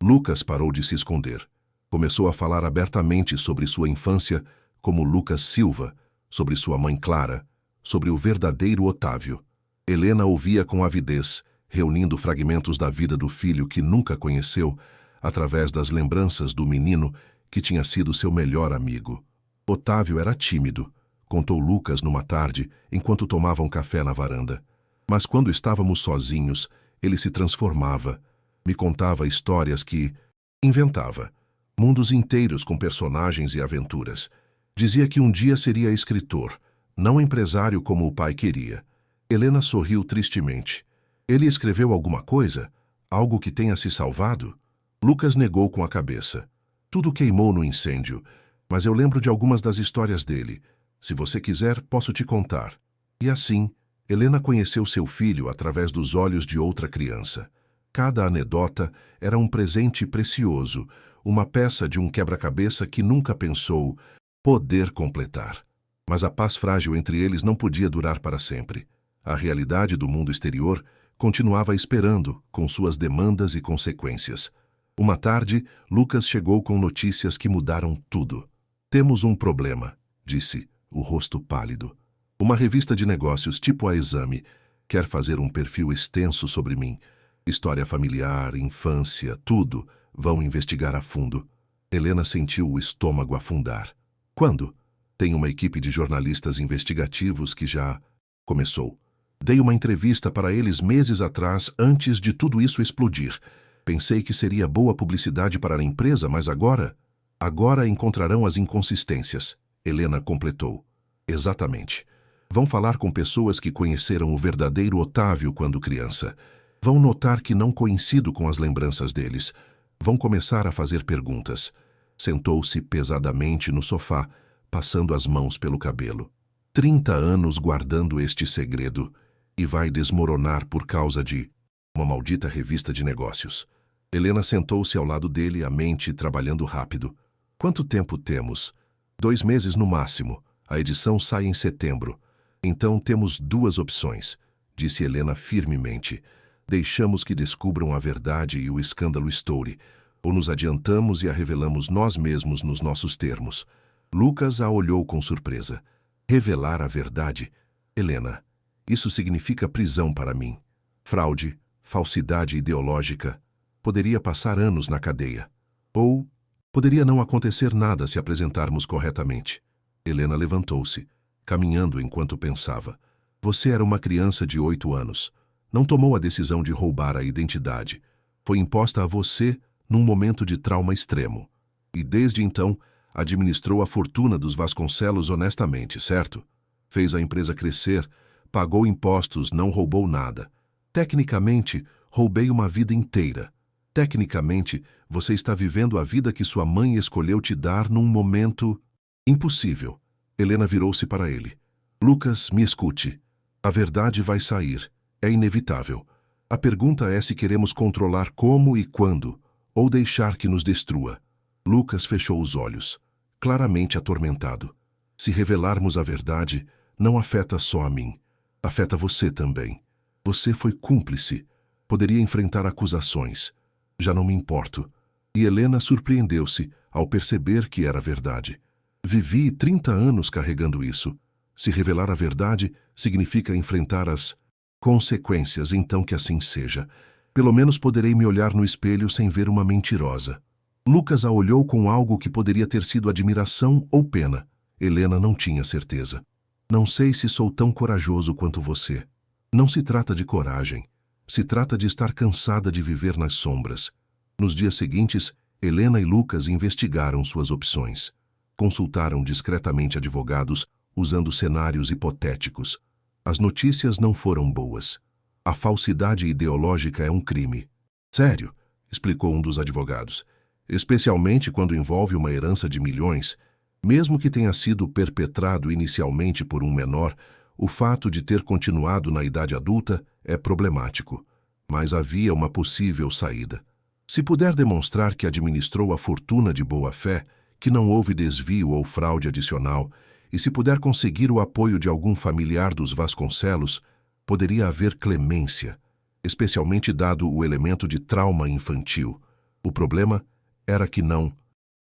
Lucas parou de se esconder. Começou a falar abertamente sobre sua infância, como Lucas Silva, sobre sua mãe Clara, sobre o verdadeiro Otávio. Helena ouvia com avidez, reunindo fragmentos da vida do filho que nunca conheceu, através das lembranças do menino que tinha sido seu melhor amigo. Otávio era tímido, contou Lucas numa tarde, enquanto tomavam café na varanda. Mas quando estávamos sozinhos, ele se transformava. Me contava histórias que inventava. Mundos inteiros com personagens e aventuras. Dizia que um dia seria escritor, não empresário como o pai queria. Helena sorriu tristemente. Ele escreveu alguma coisa? Algo que tenha se salvado? Lucas negou com a cabeça. Tudo queimou no incêndio, mas eu lembro de algumas das histórias dele. Se você quiser, posso te contar. E assim, Helena conheceu seu filho através dos olhos de outra criança. Cada anedota era um presente precioso, uma peça de um quebra-cabeça que nunca pensou poder completar. Mas a paz frágil entre eles não podia durar para sempre. A realidade do mundo exterior continuava esperando, com suas demandas e consequências. Uma tarde, Lucas chegou com notícias que mudaram tudo. Temos um problema, disse, o rosto pálido. Uma revista de negócios tipo a Exame quer fazer um perfil extenso sobre mim. História familiar, infância, tudo. Vão investigar a fundo. Helena sentiu o estômago afundar. Quando? Tem uma equipe de jornalistas investigativos que já começou. Dei uma entrevista para eles meses atrás, antes de tudo isso explodir. Pensei que seria boa publicidade para a empresa, mas agora encontrarão as inconsistências. Helena completou. Exatamente. Vão falar com pessoas que conheceram o verdadeiro Otávio quando criança. Vão notar que não coincido com as lembranças deles. Vão começar a fazer perguntas. Sentou-se pesadamente no sofá, passando as mãos pelo cabelo. 30 anos guardando este segredo e vai desmoronar por causa de uma maldita revista de negócios. Helena sentou-se ao lado dele, a mente trabalhando rápido. Quanto tempo temos? 2 meses no máximo. A edição sai em setembro. Então temos 2 opções, disse Helena firmemente. Deixamos que descubram a verdade e o escândalo estoure, ou nos adiantamos e a revelamos nós mesmos nos nossos termos. Lucas a olhou com surpresa. Revelar a verdade? Helena, isso significa prisão para mim. Fraude, falsidade ideológica. Poderia passar anos na cadeia. Ou poderia não acontecer nada se apresentarmos corretamente. Helena levantou-se, caminhando enquanto pensava. Você era uma criança de 8 anos. Não tomou a decisão de roubar a identidade. Foi imposta a você num momento de trauma extremo. E desde então, administrou a fortuna dos Vasconcelos honestamente, certo? Fez a empresa crescer, pagou impostos, não roubou nada. Tecnicamente, roubei uma vida inteira. Tecnicamente, você está vivendo a vida que sua mãe escolheu te dar num momento impossível. Helena virou-se para ele. Lucas, me escute. A verdade vai sair. É inevitável. A pergunta é se queremos controlar como e quando, ou deixar que nos destrua. Lucas fechou os olhos, claramente atormentado. Se revelarmos a verdade, não afeta só a mim. Afeta você também. Você foi cúmplice. Poderia enfrentar acusações. Já não me importo. E Helena surpreendeu-se ao perceber que era verdade. Vivi 30 anos carregando isso. Se revelar a verdade significa enfrentar as consequências, então que assim seja. Pelo menos poderei me olhar no espelho sem ver uma mentirosa. Lucas a olhou com algo que poderia ter sido admiração ou pena. Helena não tinha certeza. Não sei se sou tão corajoso quanto você. Não se trata de coragem. Se trata de estar cansada de viver nas sombras. Nos dias seguintes, Helena e Lucas investigaram suas opções. Consultaram discretamente advogados, usando cenários hipotéticos. As notícias não foram boas. A falsidade ideológica é um crime. Sério, explicou um dos advogados. Especialmente quando envolve uma herança de milhões. Mesmo que tenha sido perpetrado inicialmente por um menor, o fato de ter continuado na idade adulta é problemático. Mas havia uma possível saída. Se puder demonstrar que administrou a fortuna de boa-fé, que não houve desvio ou fraude adicional, e se puder conseguir o apoio de algum familiar dos Vasconcelos, poderia haver clemência, especialmente dado o elemento de trauma infantil. O problema era que não.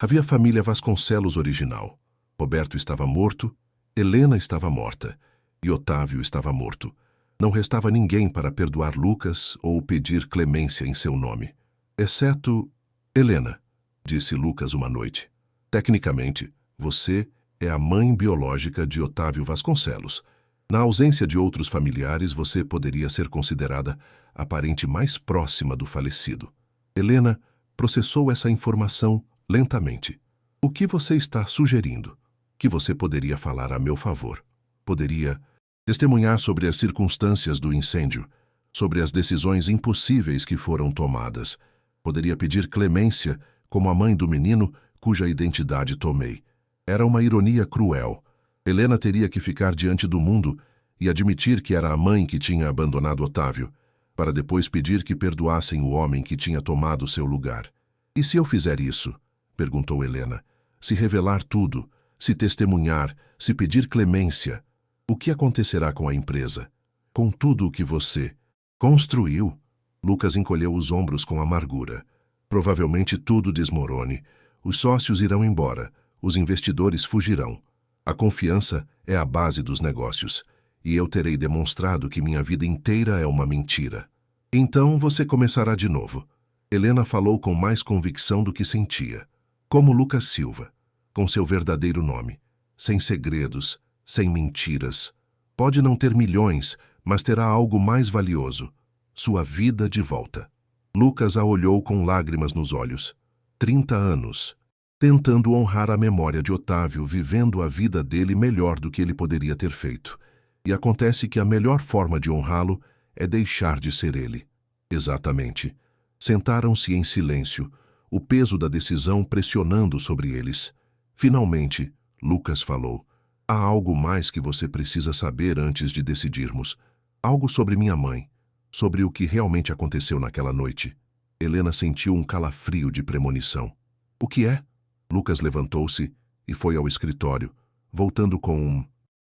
Havia família Vasconcelos original. Roberto estava morto, Helena estava morta, e Otávio estava morto. Não restava ninguém para perdoar Lucas ou pedir clemência em seu nome. Exceto Helena, disse Lucas uma noite. Tecnicamente, você é a mãe biológica de Otávio Vasconcelos. Na ausência de outros familiares, você poderia ser considerada a parente mais próxima do falecido. Helena processou essa informação lentamente. O que você está sugerindo? Que você poderia falar a meu favor. Poderia testemunhar sobre as circunstâncias do incêndio, sobre as decisões impossíveis que foram tomadas. Poderia pedir clemência, como a mãe do menino cuja identidade tomei. Era uma ironia cruel. Helena teria que ficar diante do mundo e admitir que era a mãe que tinha abandonado Otávio, para depois pedir que perdoassem o homem que tinha tomado seu lugar. E se eu fizer isso? Perguntou Helena. Se revelar tudo, se testemunhar, se pedir clemência, o que acontecerá com a empresa? Com tudo o que você construiu? Lucas encolheu os ombros com amargura. Provavelmente tudo desmorone. Os sócios irão embora. Os investidores fugirão. A confiança é a base dos negócios. E eu terei demonstrado que minha vida inteira é uma mentira. Então você começará de novo. Helena falou com mais convicção do que sentia. Como Lucas Silva, com seu verdadeiro nome. Sem segredos, sem mentiras. Pode não ter milhões, mas terá algo mais valioso. Sua vida de volta. Lucas a olhou com lágrimas nos olhos. 30 anos. Tentando honrar a memória de Otávio, vivendo a vida dele melhor do que ele poderia ter feito. E acontece que a melhor forma de honrá-lo é deixar de ser ele. Exatamente. Sentaram-se em silêncio, o peso da decisão pressionando sobre eles. Finalmente, Lucas falou. Há algo mais que você precisa saber antes de decidirmos. Algo sobre minha mãe. Sobre o que realmente aconteceu naquela noite. Helena sentiu um calafrio de premonição. O que é? Lucas levantou-se e foi ao escritório, voltando com um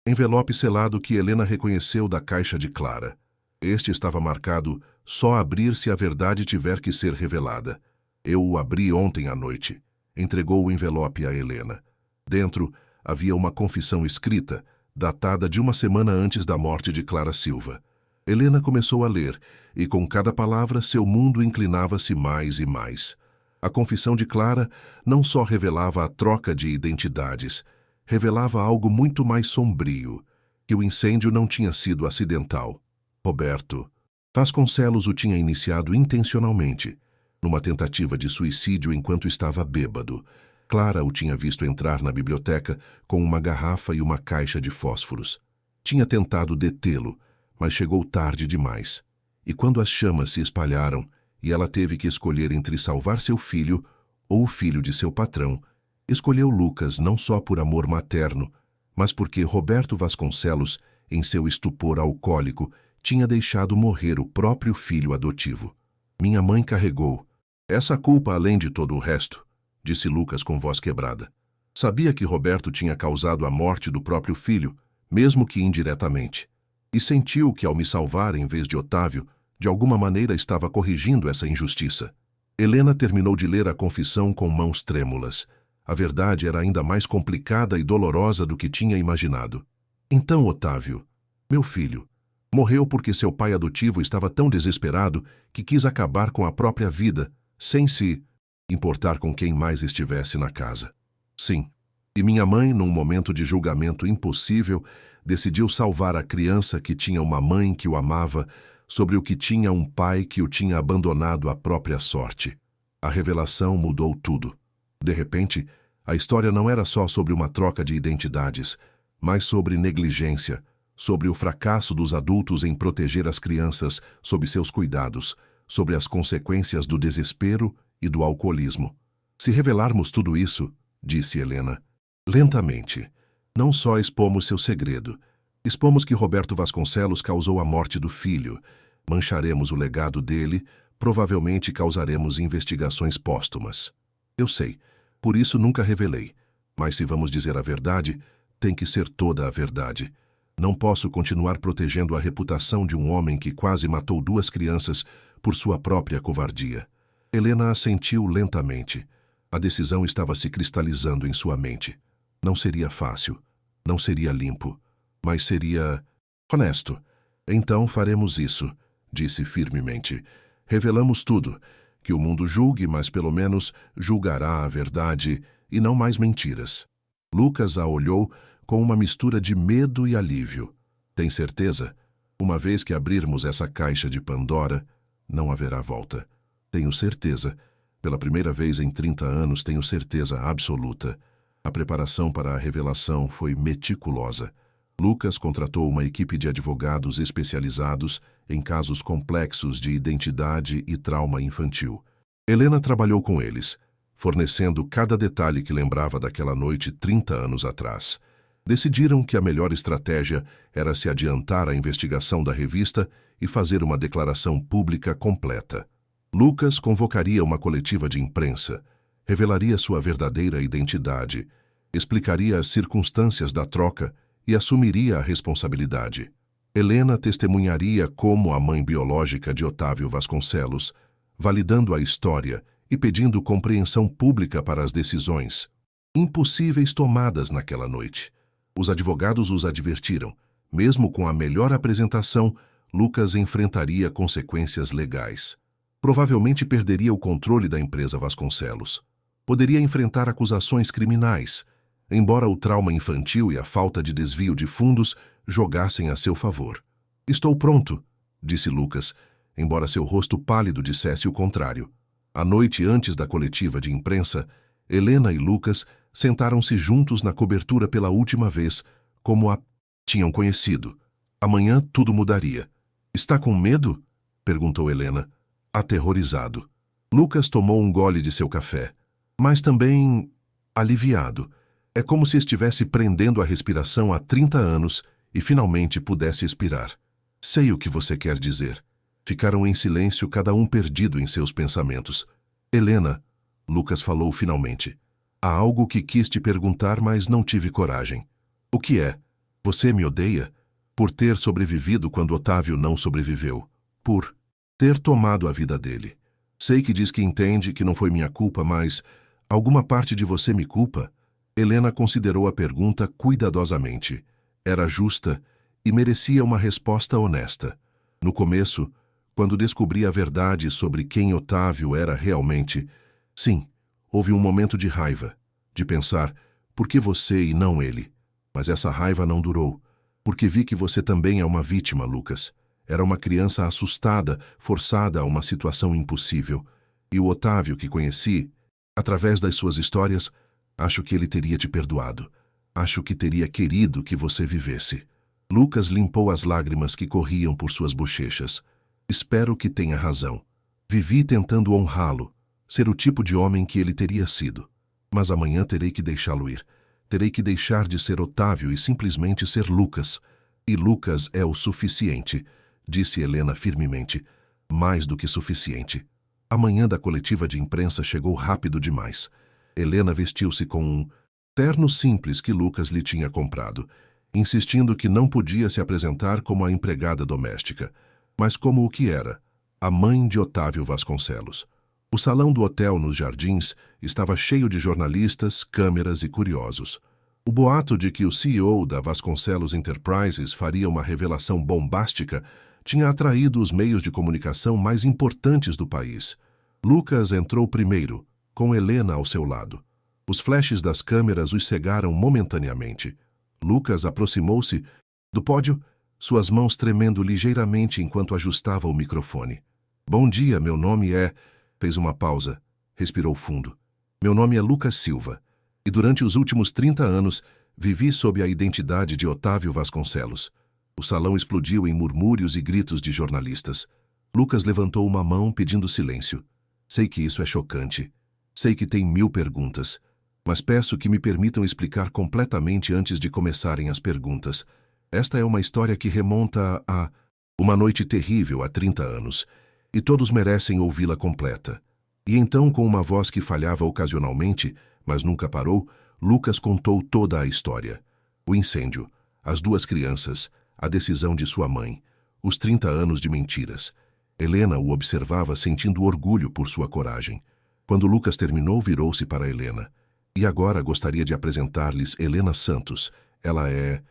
envelope selado que Helena reconheceu da caixa de Clara. Este estava marcado só abrir se a verdade tiver que ser revelada. Eu o abri ontem à noite. Entregou o envelope a Helena. Dentro havia uma confissão escrita, datada de uma semana antes da morte de Clara Silva. Helena começou a ler, e com cada palavra seu mundo inclinava-se mais e mais. A confissão de Clara não só revelava a troca de identidades, revelava algo muito mais sombrio, que o incêndio não tinha sido acidental. Roberto Vasconcelos o tinha iniciado intencionalmente, numa tentativa de suicídio enquanto estava bêbado. Clara o tinha visto entrar na biblioteca com uma garrafa e uma caixa de fósforos. Tinha tentado detê-lo, mas chegou tarde demais. E quando as chamas se espalharam e ela teve que escolher entre salvar seu filho ou o filho de seu patrão, escolheu Lucas não só por amor materno, mas porque Roberto Vasconcelos, em seu estupor alcoólico, tinha deixado morrer o próprio filho adotivo. Minha mãe carregou essa culpa além de todo o resto, disse Lucas com voz quebrada. Sabia que Roberto tinha causado a morte do próprio filho, mesmo que indiretamente. E sentiu que, ao me salvar em vez de Otávio, de alguma maneira estava corrigindo essa injustiça. Helena terminou de ler a confissão com mãos trêmulas. A verdade era ainda mais complicada e dolorosa do que tinha imaginado. Então, Otávio, meu filho, morreu porque seu pai adotivo estava tão desesperado que quis acabar com a própria vida, sem se importar com quem mais estivesse na casa. Sim. E minha mãe, num momento de julgamento impossível, decidiu salvar a criança que tinha uma mãe que o amava sobre o que tinha um pai que o tinha abandonado à própria sorte. A revelação mudou tudo. De repente, a história não era só sobre uma troca de identidades, mas sobre negligência, sobre o fracasso dos adultos em proteger as crianças sob seus cuidados, sobre as consequências do desespero e do alcoolismo. Se revelarmos tudo isso, disse Helena, lentamente, não só expomos seu segredo, expomos que Roberto Vasconcelos causou a morte do filho, mancharemos o legado dele, provavelmente causaremos investigações póstumas. Eu sei, por isso nunca revelei, mas se vamos dizer a verdade, tem que ser toda a verdade. Não posso continuar protegendo a reputação de um homem que quase matou 2 crianças por sua própria covardia. Helena assentiu lentamente. A decisão estava se cristalizando em sua mente. Não seria fácil, não seria limpo, mas seria honesto. Então faremos isso, disse firmemente. Revelamos tudo. Que o mundo julgue, mas pelo menos julgará a verdade e não mais mentiras. Lucas a olhou com uma mistura de medo e alívio. Tem certeza? Uma vez que abrirmos essa caixa de Pandora, não haverá volta. Tenho certeza. Pela primeira vez em 30 anos, tenho certeza absoluta. A preparação para a revelação foi meticulosa. Lucas contratou uma equipe de advogados especializados em casos complexos de identidade e trauma infantil. Helena trabalhou com eles, fornecendo cada detalhe que lembrava daquela noite 30 anos atrás. Decidiram que a melhor estratégia era se adiantar à investigação da revista e fazer uma declaração pública completa. Lucas convocaria uma coletiva de imprensa, revelaria sua verdadeira identidade, explicaria as circunstâncias da troca e assumiria a responsabilidade. Helena testemunharia como a mãe biológica de Otávio Vasconcelos, validando a história e pedindo compreensão pública para as decisões impossíveis tomadas naquela noite. Os advogados os advertiram. Mesmo com a melhor apresentação, Lucas enfrentaria consequências legais. Provavelmente perderia o controle da empresa Vasconcelos. Poderia enfrentar acusações criminais, embora o trauma infantil e a falta de desvio de fundos jogassem a seu favor. Estou pronto, disse Lucas, embora seu rosto pálido dissesse o contrário. A noite antes da coletiva de imprensa, Helena e Lucas sentaram-se juntos na cobertura pela última vez, como a tinham conhecido. Amanhã tudo mudaria. Está com medo? Perguntou Helena, aterrorizado. Lucas tomou um gole de seu café, mas também aliviado. É como se estivesse prendendo a respiração há 30 anos e finalmente pudesse expirar. Sei o que você quer dizer. Ficaram em silêncio, cada um perdido em seus pensamentos. Helena, Lucas falou finalmente. Há algo que quis te perguntar, mas não tive coragem. O que é? Você me odeia? Por ter sobrevivido quando Otávio não sobreviveu. Por ter tomado a vida dele. Sei que diz que entende que não foi minha culpa, mas alguma parte de você me culpa? Helena considerou a pergunta cuidadosamente. Era justa e merecia uma resposta honesta. No começo, quando descobri a verdade sobre quem Otávio era realmente, sim, houve um momento de raiva, de pensar, por que você e não ele? Mas essa raiva não durou, porque vi que você também é uma vítima, Lucas. Era uma criança assustada, forçada a uma situação impossível. E o Otávio que conheci, através das suas histórias, acho que ele teria te perdoado. Acho que teria querido que você vivesse. Lucas limpou as lágrimas que corriam por suas bochechas. Espero que tenha razão. Vivi tentando honrá-lo, ser o tipo de homem que ele teria sido. Mas amanhã terei que deixá-lo ir. Terei que deixar de ser Otávio e simplesmente ser Lucas. E Lucas é o suficiente, disse Helena firmemente. Mais do que suficiente. A manhã da coletiva de imprensa chegou rápido demais. Helena vestiu-se com um terno simples que Lucas lhe tinha comprado, insistindo que não podia se apresentar como a empregada doméstica, mas como o que era, a mãe de Otávio Vasconcelos. O salão do hotel nos Jardins estava cheio de jornalistas, câmeras e curiosos. O boato de que o CEO da Vasconcelos Enterprises faria uma revelação bombástica tinha atraído os meios de comunicação mais importantes do país. Lucas entrou primeiro, com Helena ao seu lado. Os flashes das câmeras os cegaram momentaneamente. Lucas aproximou-se do pódio, suas mãos tremendo ligeiramente enquanto ajustava o microfone. Bom dia, meu nome é... Fez uma pausa. respirou fundo. Meu nome é Lucas Silva, e durante os últimos 30 anos vivi sob a identidade de Otávio Vasconcelos. O salão explodiu em murmúrios e gritos de jornalistas. Lucas levantou uma mão pedindo silêncio. Sei que isso é chocante. Sei que tem 1000 perguntas. Mas peço que me permitam explicar completamente antes de começarem as perguntas. Esta é uma história que remonta a uma noite terrível há 30 anos, e todos merecem ouvi-la completa. E então, com uma voz que falhava ocasionalmente, mas nunca parou, Lucas contou toda a história. O incêndio, as 2 crianças, a decisão de sua mãe, os 30 anos de mentiras. Helena o observava sentindo orgulho por sua coragem. Quando Lucas terminou, virou-se para Helena. E agora gostaria de apresentar-lhes Helena Santos. Ela é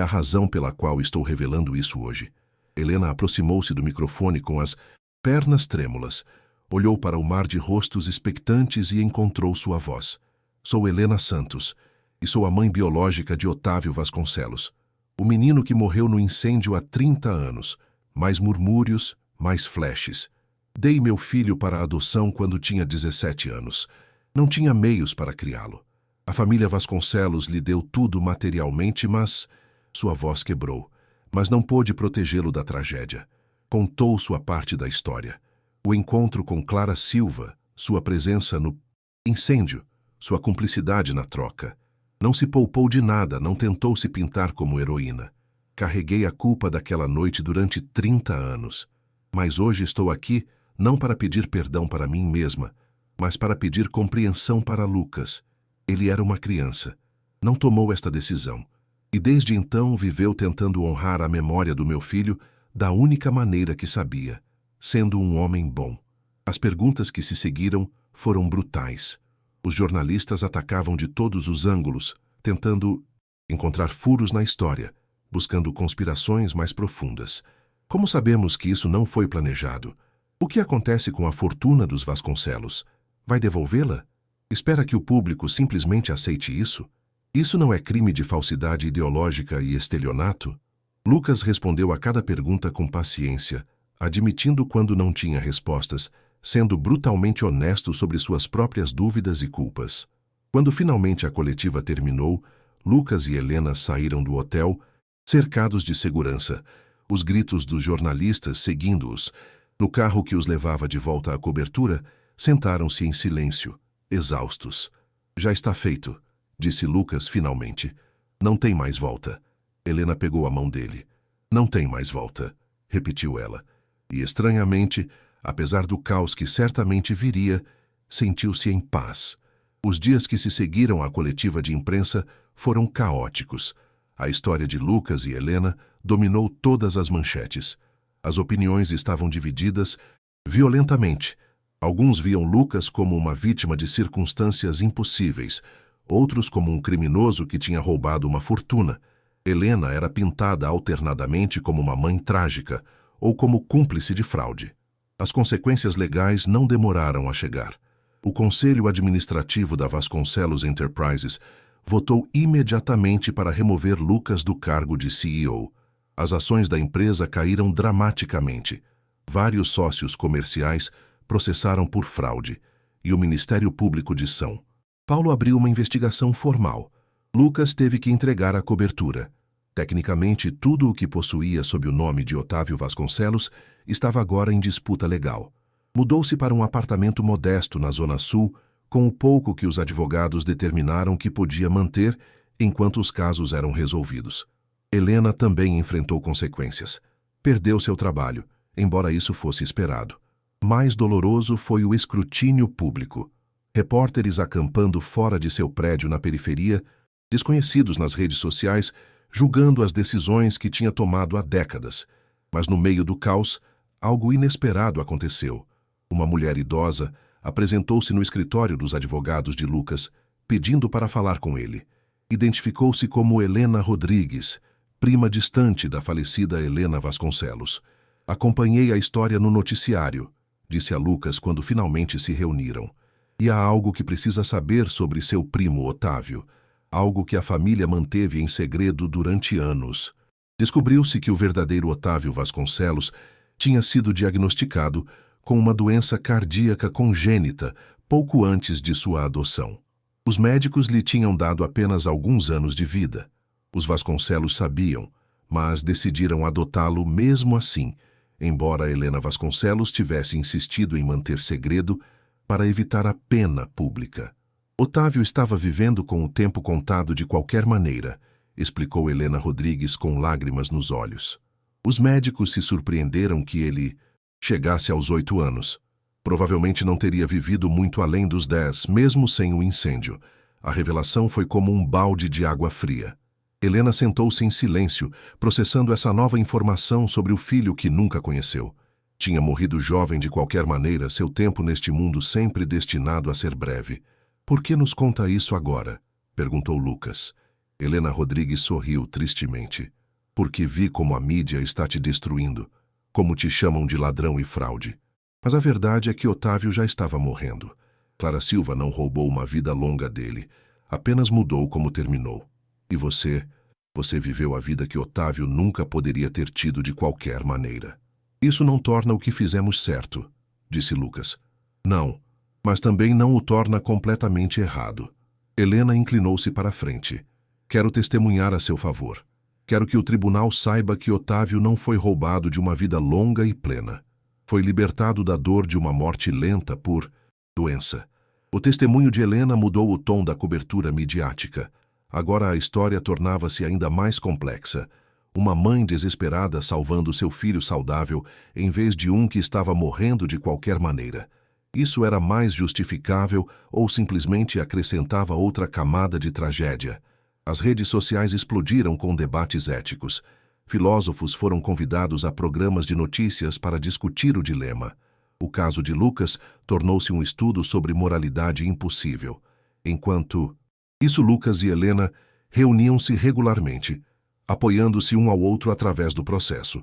a razão pela qual estou revelando isso hoje. Helena aproximou-se do microfone com as pernas trêmulas. Olhou para o mar de rostos expectantes e encontrou sua voz. Sou Helena Santos, e sou a mãe biológica de Otávio Vasconcelos. O menino que morreu no incêndio há 30 anos. Mais murmúrios, mais flashes. Dei meu filho para a adoção quando tinha 17 anos. Não tinha meios para criá-lo. A família Vasconcelos lhe deu tudo materialmente, mas sua voz quebrou. Mas não pôde protegê-lo da tragédia. Contou sua parte da história. O encontro com Clara Silva, sua presença no incêndio, sua cumplicidade na troca. Não se poupou de nada, não tentou se pintar como heroína. Carreguei a culpa daquela noite durante 30 anos. Mas hoje estou aqui não para pedir perdão para mim mesma, mas para pedir compreensão para Lucas. Ele era uma criança. Não tomou esta decisão. E desde então viveu tentando honrar a memória do meu filho da única maneira que sabia, sendo um homem bom. As perguntas que se seguiram foram brutais. Os jornalistas atacavam de todos os ângulos, tentando encontrar furos na história, buscando conspirações mais profundas. Como sabemos que isso não foi planejado? O que acontece com a fortuna dos Vasconcelos? Vai devolvê-la? Espera que o público simplesmente aceite isso? Isso não é crime de falsidade ideológica e estelionato? Lucas respondeu a cada pergunta com paciência, admitindo quando não tinha respostas, sendo brutalmente honesto sobre suas próprias dúvidas e culpas. Quando finalmente a coletiva terminou, Lucas e Helena saíram do hotel, cercados de segurança, os gritos dos jornalistas seguindo-os. No carro que os levava de volta à cobertura, sentaram-se em silêncio, exaustos. Já está feito, disse Lucas finalmente. Não tem mais volta. Helena pegou a mão dele. Não tem mais volta, repetiu ela. E estranhamente, apesar do caos que certamente viria, sentiu-se em paz. Os dias que se seguiram à coletiva de imprensa foram caóticos. A história de Lucas e Helena dominou todas as manchetes. As opiniões estavam divididas violentamente. Alguns viam Lucas como uma vítima de circunstâncias impossíveis, outros como um criminoso que tinha roubado uma fortuna. Helena era pintada alternadamente como uma mãe trágica ou como cúmplice de fraude. As consequências legais não demoraram a chegar. O Conselho Administrativo da Vasconcelos Enterprises votou imediatamente para remover Lucas do cargo de CEO. As ações da empresa caíram dramaticamente. Vários sócios comerciais processaram por fraude, e o Ministério Público de São Paulo abriu uma investigação formal. Lucas teve que entregar a cobertura. Tecnicamente, tudo o que possuía sob o nome de Otávio Vasconcelos estava agora em disputa legal. Mudou-se para um apartamento modesto na Zona Sul, com o pouco que os advogados determinaram que podia manter enquanto os casos eram resolvidos. Helena também enfrentou consequências. Perdeu seu trabalho, embora isso fosse esperado. Mais doloroso foi o escrutínio público. Repórteres acampando fora de seu prédio na periferia, desconhecidos nas redes sociais, julgando as decisões que tinha tomado há décadas. Mas no meio do caos, algo inesperado aconteceu. Uma mulher idosa apresentou-se no escritório dos advogados de Lucas, pedindo para falar com ele. Identificou-se como Helena Rodrigues, prima distante da falecida Helena Vasconcelos. Acompanhei a história no noticiário, disse a Lucas quando finalmente se reuniram. E há algo que precisa saber sobre seu primo Otávio, algo que a família manteve em segredo durante anos. Descobriu-se que o verdadeiro Otávio Vasconcelos tinha sido diagnosticado com uma doença cardíaca congênita pouco antes de sua adoção. Os médicos lhe tinham dado apenas alguns anos de vida. Os Vasconcelos sabiam, mas decidiram adotá-lo mesmo assim, embora Helena Vasconcelos tivesse insistido em manter segredo para evitar a pena pública. Otávio estava vivendo com o tempo contado de qualquer maneira, explicou Helena Rodrigues com lágrimas nos olhos. Os médicos se surpreenderam que ele chegasse aos 8 anos. Provavelmente não teria vivido muito além dos 10, mesmo sem o incêndio. A revelação foi como um balde de água fria. Helena sentou-se em silêncio, processando essa nova informação sobre o filho que nunca conheceu. Tinha morrido jovem de qualquer maneira, seu tempo neste mundo sempre destinado a ser breve. «Por que nos conta isso agora?» perguntou Lucas. Helena Rodrigues sorriu tristemente. «Porque vi como a mídia está te destruindo, como te chamam de ladrão e fraude. Mas a verdade é que Otávio já estava morrendo. Clara Silva não roubou uma vida longa dele, apenas mudou como terminou. E você viveu a vida que Otávio nunca poderia ter tido de qualquer maneira. Isso não torna o que fizemos certo», disse Lucas. «Não, mas também não o torna completamente errado». Helena inclinou-se para a frente. «Quero testemunhar a seu favor. Quero que o tribunal saiba que Otávio não foi roubado de uma vida longa e plena. Foi libertado da dor de uma morte lenta por doença». O testemunho de Helena mudou o tom da cobertura midiática. Agora a história tornava-se ainda mais complexa. Uma mãe desesperada salvando seu filho saudável em vez de um que estava morrendo de qualquer maneira. Isso era mais justificável ou simplesmente acrescentava outra camada de tragédia? As redes sociais explodiram com debates éticos. Filósofos foram convidados a programas de notícias para discutir o dilema. O caso de Lucas tornou-se um estudo sobre moralidade impossível. Enquanto isso, Lucas e Helena reuniam-se regularmente, apoiando-se um ao outro através do processo.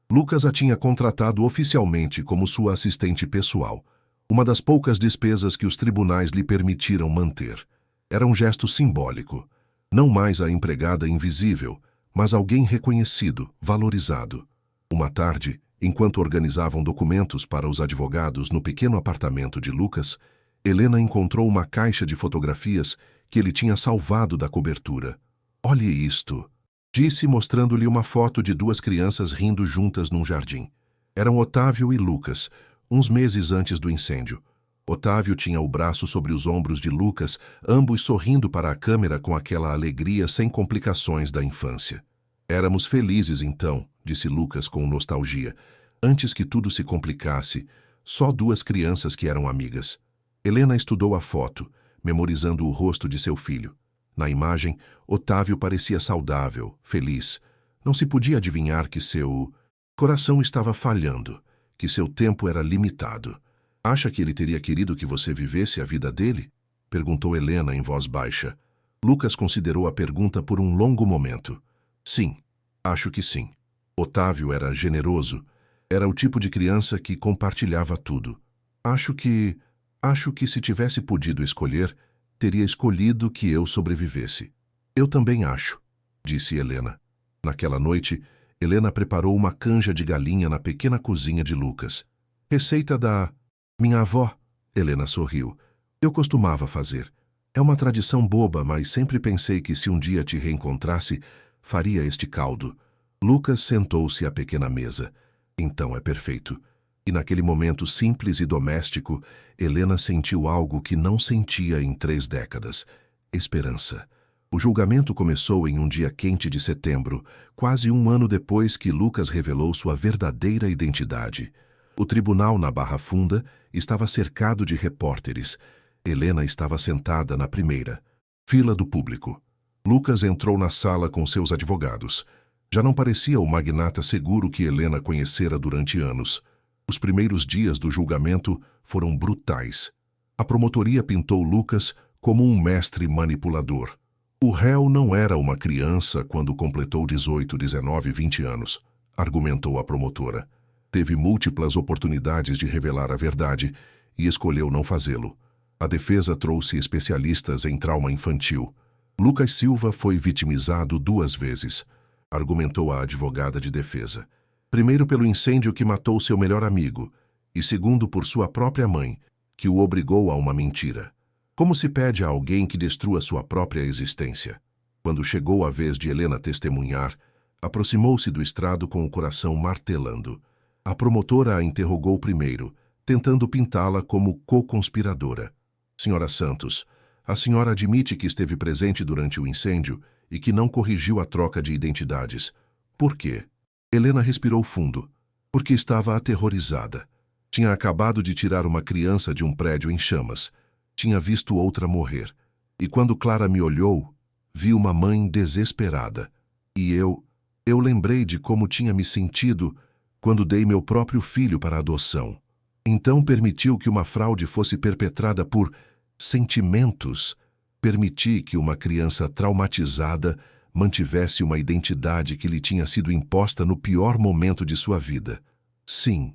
Lucas a tinha contratado oficialmente como sua assistente pessoal, uma das poucas despesas que os tribunais lhe permitiram manter. Era um gesto simbólico. Não mais a empregada invisível, mas alguém reconhecido, valorizado. Uma tarde, enquanto organizavam documentos para os advogados no pequeno apartamento de Lucas, Helena encontrou uma caixa de fotografias que ele tinha salvado da cobertura. «Olhe isto», disse, mostrando-lhe uma foto de 2 crianças rindo juntas num jardim. Eram Otávio e Lucas, uns meses antes do incêndio. Otávio tinha o braço sobre os ombros de Lucas, ambos sorrindo para a câmera com aquela alegria sem complicações da infância. «Éramos felizes então», disse Lucas com nostalgia. «Antes que tudo se complicasse, só 2 crianças que eram amigas». Helena estudou a foto, memorizando o rosto de seu filho. Na imagem, Otávio parecia saudável, feliz. Não se podia adivinhar que seu coração estava falhando, que seu tempo era limitado. «Acha que ele teria querido que você vivesse a vida dele?» perguntou Helena em voz baixa. Lucas considerou a pergunta por um longo momento. «Sim, acho que sim. Otávio era generoso. Era o tipo de criança que compartilhava tudo. Acho que se tivesse podido escolher, teria escolhido que eu sobrevivesse». «Eu também acho», disse Helena. Naquela noite, Helena preparou uma canja de galinha na pequena cozinha de Lucas. «Receita da minha avó», Helena sorriu. «Eu costumava fazer. É uma tradição boba, mas sempre pensei que se um dia te reencontrasse, faria este caldo». Lucas sentou-se à pequena mesa. «Então é perfeito». E naquele momento simples e doméstico, Helena sentiu algo que não sentia em 3 décadas: esperança. O julgamento começou em um dia quente de setembro, quase um ano depois que Lucas revelou sua verdadeira identidade. O tribunal na Barra Funda estava cercado de repórteres. Helena estava sentada na primeira fila do público. Lucas entrou na sala com seus advogados. Já não parecia o magnata seguro que Helena conhecera durante anos. Os primeiros dias do julgamento foram brutais. A promotoria pintou Lucas como um mestre manipulador. O réu não era uma criança quando completou 18, 19, 20 anos, argumentou a promotora. Teve múltiplas oportunidades de revelar a verdade e escolheu não fazê-lo. A defesa trouxe especialistas em trauma infantil. Lucas Silva foi vitimizado 2 vezes, argumentou a advogada de defesa. Primeiro pelo incêndio que matou seu melhor amigo, e segundo por sua própria mãe, que o obrigou a uma mentira. Como se pede a alguém que destrua sua própria existência? Quando chegou a vez de Helena testemunhar, aproximou-se do estrado com o coração martelando. A promotora a interrogou primeiro, tentando pintá-la como co-conspiradora. Senhora Santos, a senhora admite que esteve presente durante o incêndio e que não corrigiu a troca de identidades. Por quê? Helena respirou fundo. Porque estava aterrorizada. Tinha acabado de tirar uma criança de um prédio em chamas. Tinha visto outra morrer. E quando Clara me olhou, vi uma mãe desesperada. E eu lembrei de como tinha me sentido quando dei meu próprio filho para adoção. Então permitiu que uma fraude fosse perpetrada por sentimentos. Permiti que uma criança traumatizada mantivesse uma identidade que lhe tinha sido imposta no pior momento de sua vida. Sim.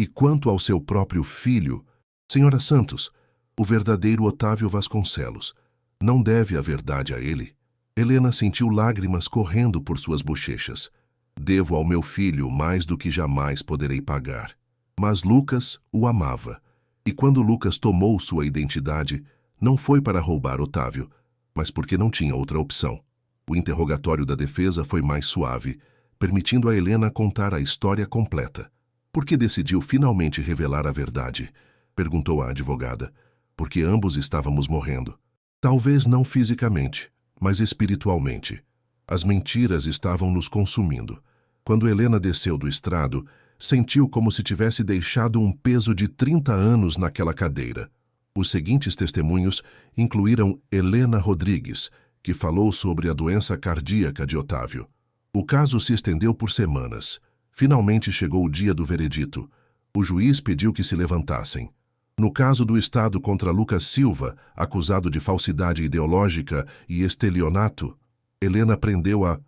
E quanto ao seu próprio filho, Senhora Santos, o verdadeiro Otávio Vasconcelos, não deve a verdade a ele? Helena sentiu lágrimas correndo por suas bochechas. Devo ao meu filho mais do que jamais poderei pagar. Mas Lucas o amava. E quando Lucas tomou sua identidade, não foi para roubar Otávio, mas porque não tinha outra opção. O interrogatório da defesa foi mais suave, permitindo a Helena contar a história completa. Por que decidiu finalmente revelar a verdade? Perguntou a advogada. Porque ambos estávamos morrendo. Talvez não fisicamente, mas espiritualmente. As mentiras estavam nos consumindo. Quando Helena desceu do estrado, sentiu como se tivesse deixado um peso de 30 anos naquela cadeira. Os seguintes testemunhos incluíram Helena Rodrigues, que falou sobre a doença cardíaca de Otávio. O caso se estendeu por semanas. Finalmente chegou o dia do veredito. O juiz pediu que se levantassem. No caso do Estado contra Lucas Silva, acusado de falsidade ideológica e estelionato, Helena prendeu a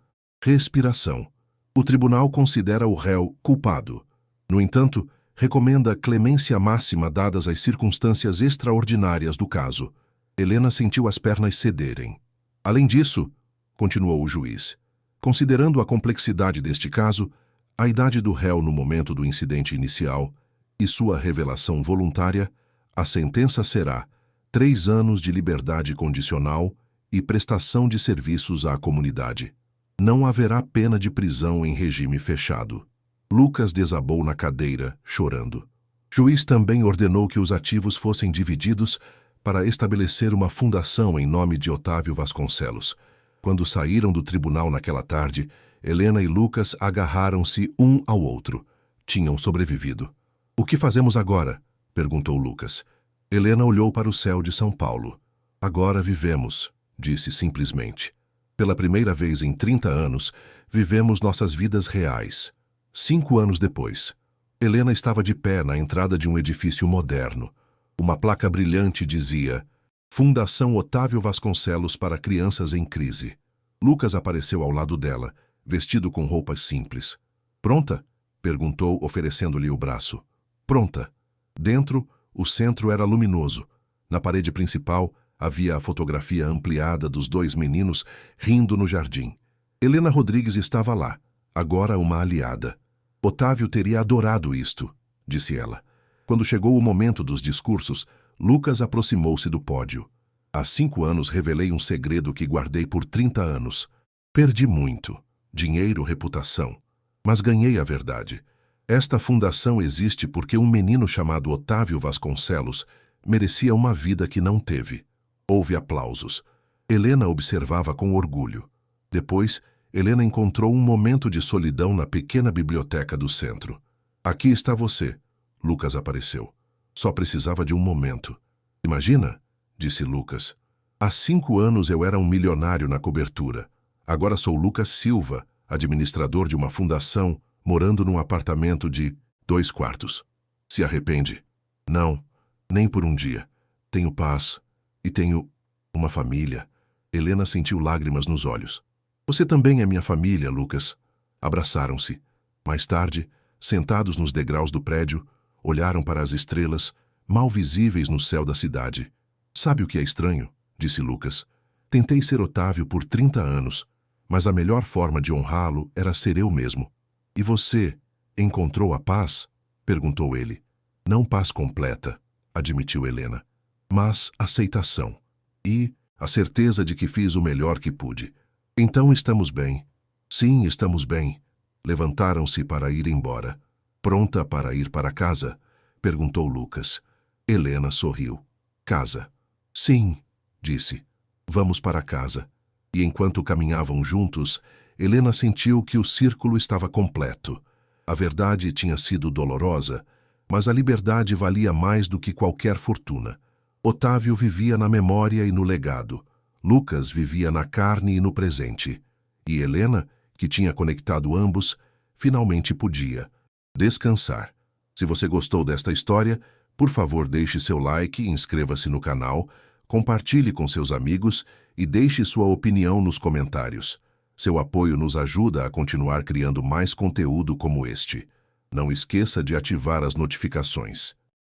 respiração. O tribunal considera o réu culpado. No entanto, recomenda clemência máxima dadas as circunstâncias extraordinárias do caso. Helena sentiu as pernas cederem. Além disso, continuou o juiz, considerando a complexidade deste caso, a idade do réu no momento do incidente inicial e sua revelação voluntária, a sentença será 3 anos de liberdade condicional e prestação de serviços à comunidade. Não haverá pena de prisão em regime fechado. Lucas desabou na cadeira, chorando. O juiz também ordenou que os ativos fossem divididos para estabelecer uma fundação em nome de Otávio Vasconcelos. Quando saíram do tribunal naquela tarde, Helena e Lucas agarraram-se um ao outro. Tinham sobrevivido. O que fazemos agora? Perguntou Lucas. Helena olhou para o céu de São Paulo. Agora vivemos, disse simplesmente. Pela primeira vez em 30 anos, vivemos nossas vidas reais. 5 anos depois, Helena estava de pé na entrada de um edifício moderno. Uma placa brilhante dizia: Fundação Otávio Vasconcelos para Crianças em Crise. Lucas apareceu ao lado dela, vestido com roupas simples. Pronta? Perguntou, oferecendo-lhe o braço. Pronta. Dentro, o centro era luminoso. Na parede principal, havia a fotografia ampliada dos 2 meninos rindo no jardim. Helena Rodrigues estava lá, agora uma aliada. Otávio teria adorado isto, disse ela. Quando chegou o momento dos discursos, Lucas aproximou-se do pódio. Há 5 anos revelei um segredo que guardei por 30 anos. Perdi muito, dinheiro, reputação, mas ganhei a verdade. Esta fundação existe porque um menino chamado Otávio Vasconcelos merecia uma vida que não teve. Houve aplausos. Helena observava com orgulho. Depois, Helena encontrou um momento de solidão na pequena biblioteca do centro. Aqui está você. Lucas apareceu. Só precisava de um momento. Imagina, disse Lucas. Há 5 anos eu era um milionário na cobertura. Agora sou Lucas Silva, administrador de uma fundação, morando num apartamento de 2 quartos. Se arrepende? Não, nem por um dia. Tenho paz e tenho uma família. Helena sentiu lágrimas nos olhos. Você também é minha família, Lucas. Abraçaram-se. Mais tarde, sentados nos degraus do prédio, olharam para as estrelas, mal visíveis no céu da cidade. Sabe o que é estranho? Disse Lucas. Tentei ser Otávio por 30 anos, mas a melhor forma de honrá-lo era ser eu mesmo. E você encontrou a paz? Perguntou ele. Não paz completa, admitiu Helena. Mas aceitação. E a certeza de que fiz o melhor que pude. Então estamos bem. Sim, estamos bem. Levantaram-se para ir embora. Pronta para ir para casa? Perguntou Lucas. Helena sorriu. Casa. Sim, disse. Vamos para casa. E enquanto caminhavam juntos, Helena sentiu que o círculo estava completo. A verdade tinha sido dolorosa, mas a liberdade valia mais do que qualquer fortuna. Otávio vivia na memória e no legado. Lucas vivia na carne e no presente. E Helena, que tinha conectado ambos, finalmente podia descansar. Se você gostou desta história, por favor deixe seu like, inscreva-se no canal, compartilhe com seus amigos e deixe sua opinião nos comentários. Seu apoio nos ajuda a continuar criando mais conteúdo como este. Não esqueça de ativar as notificações.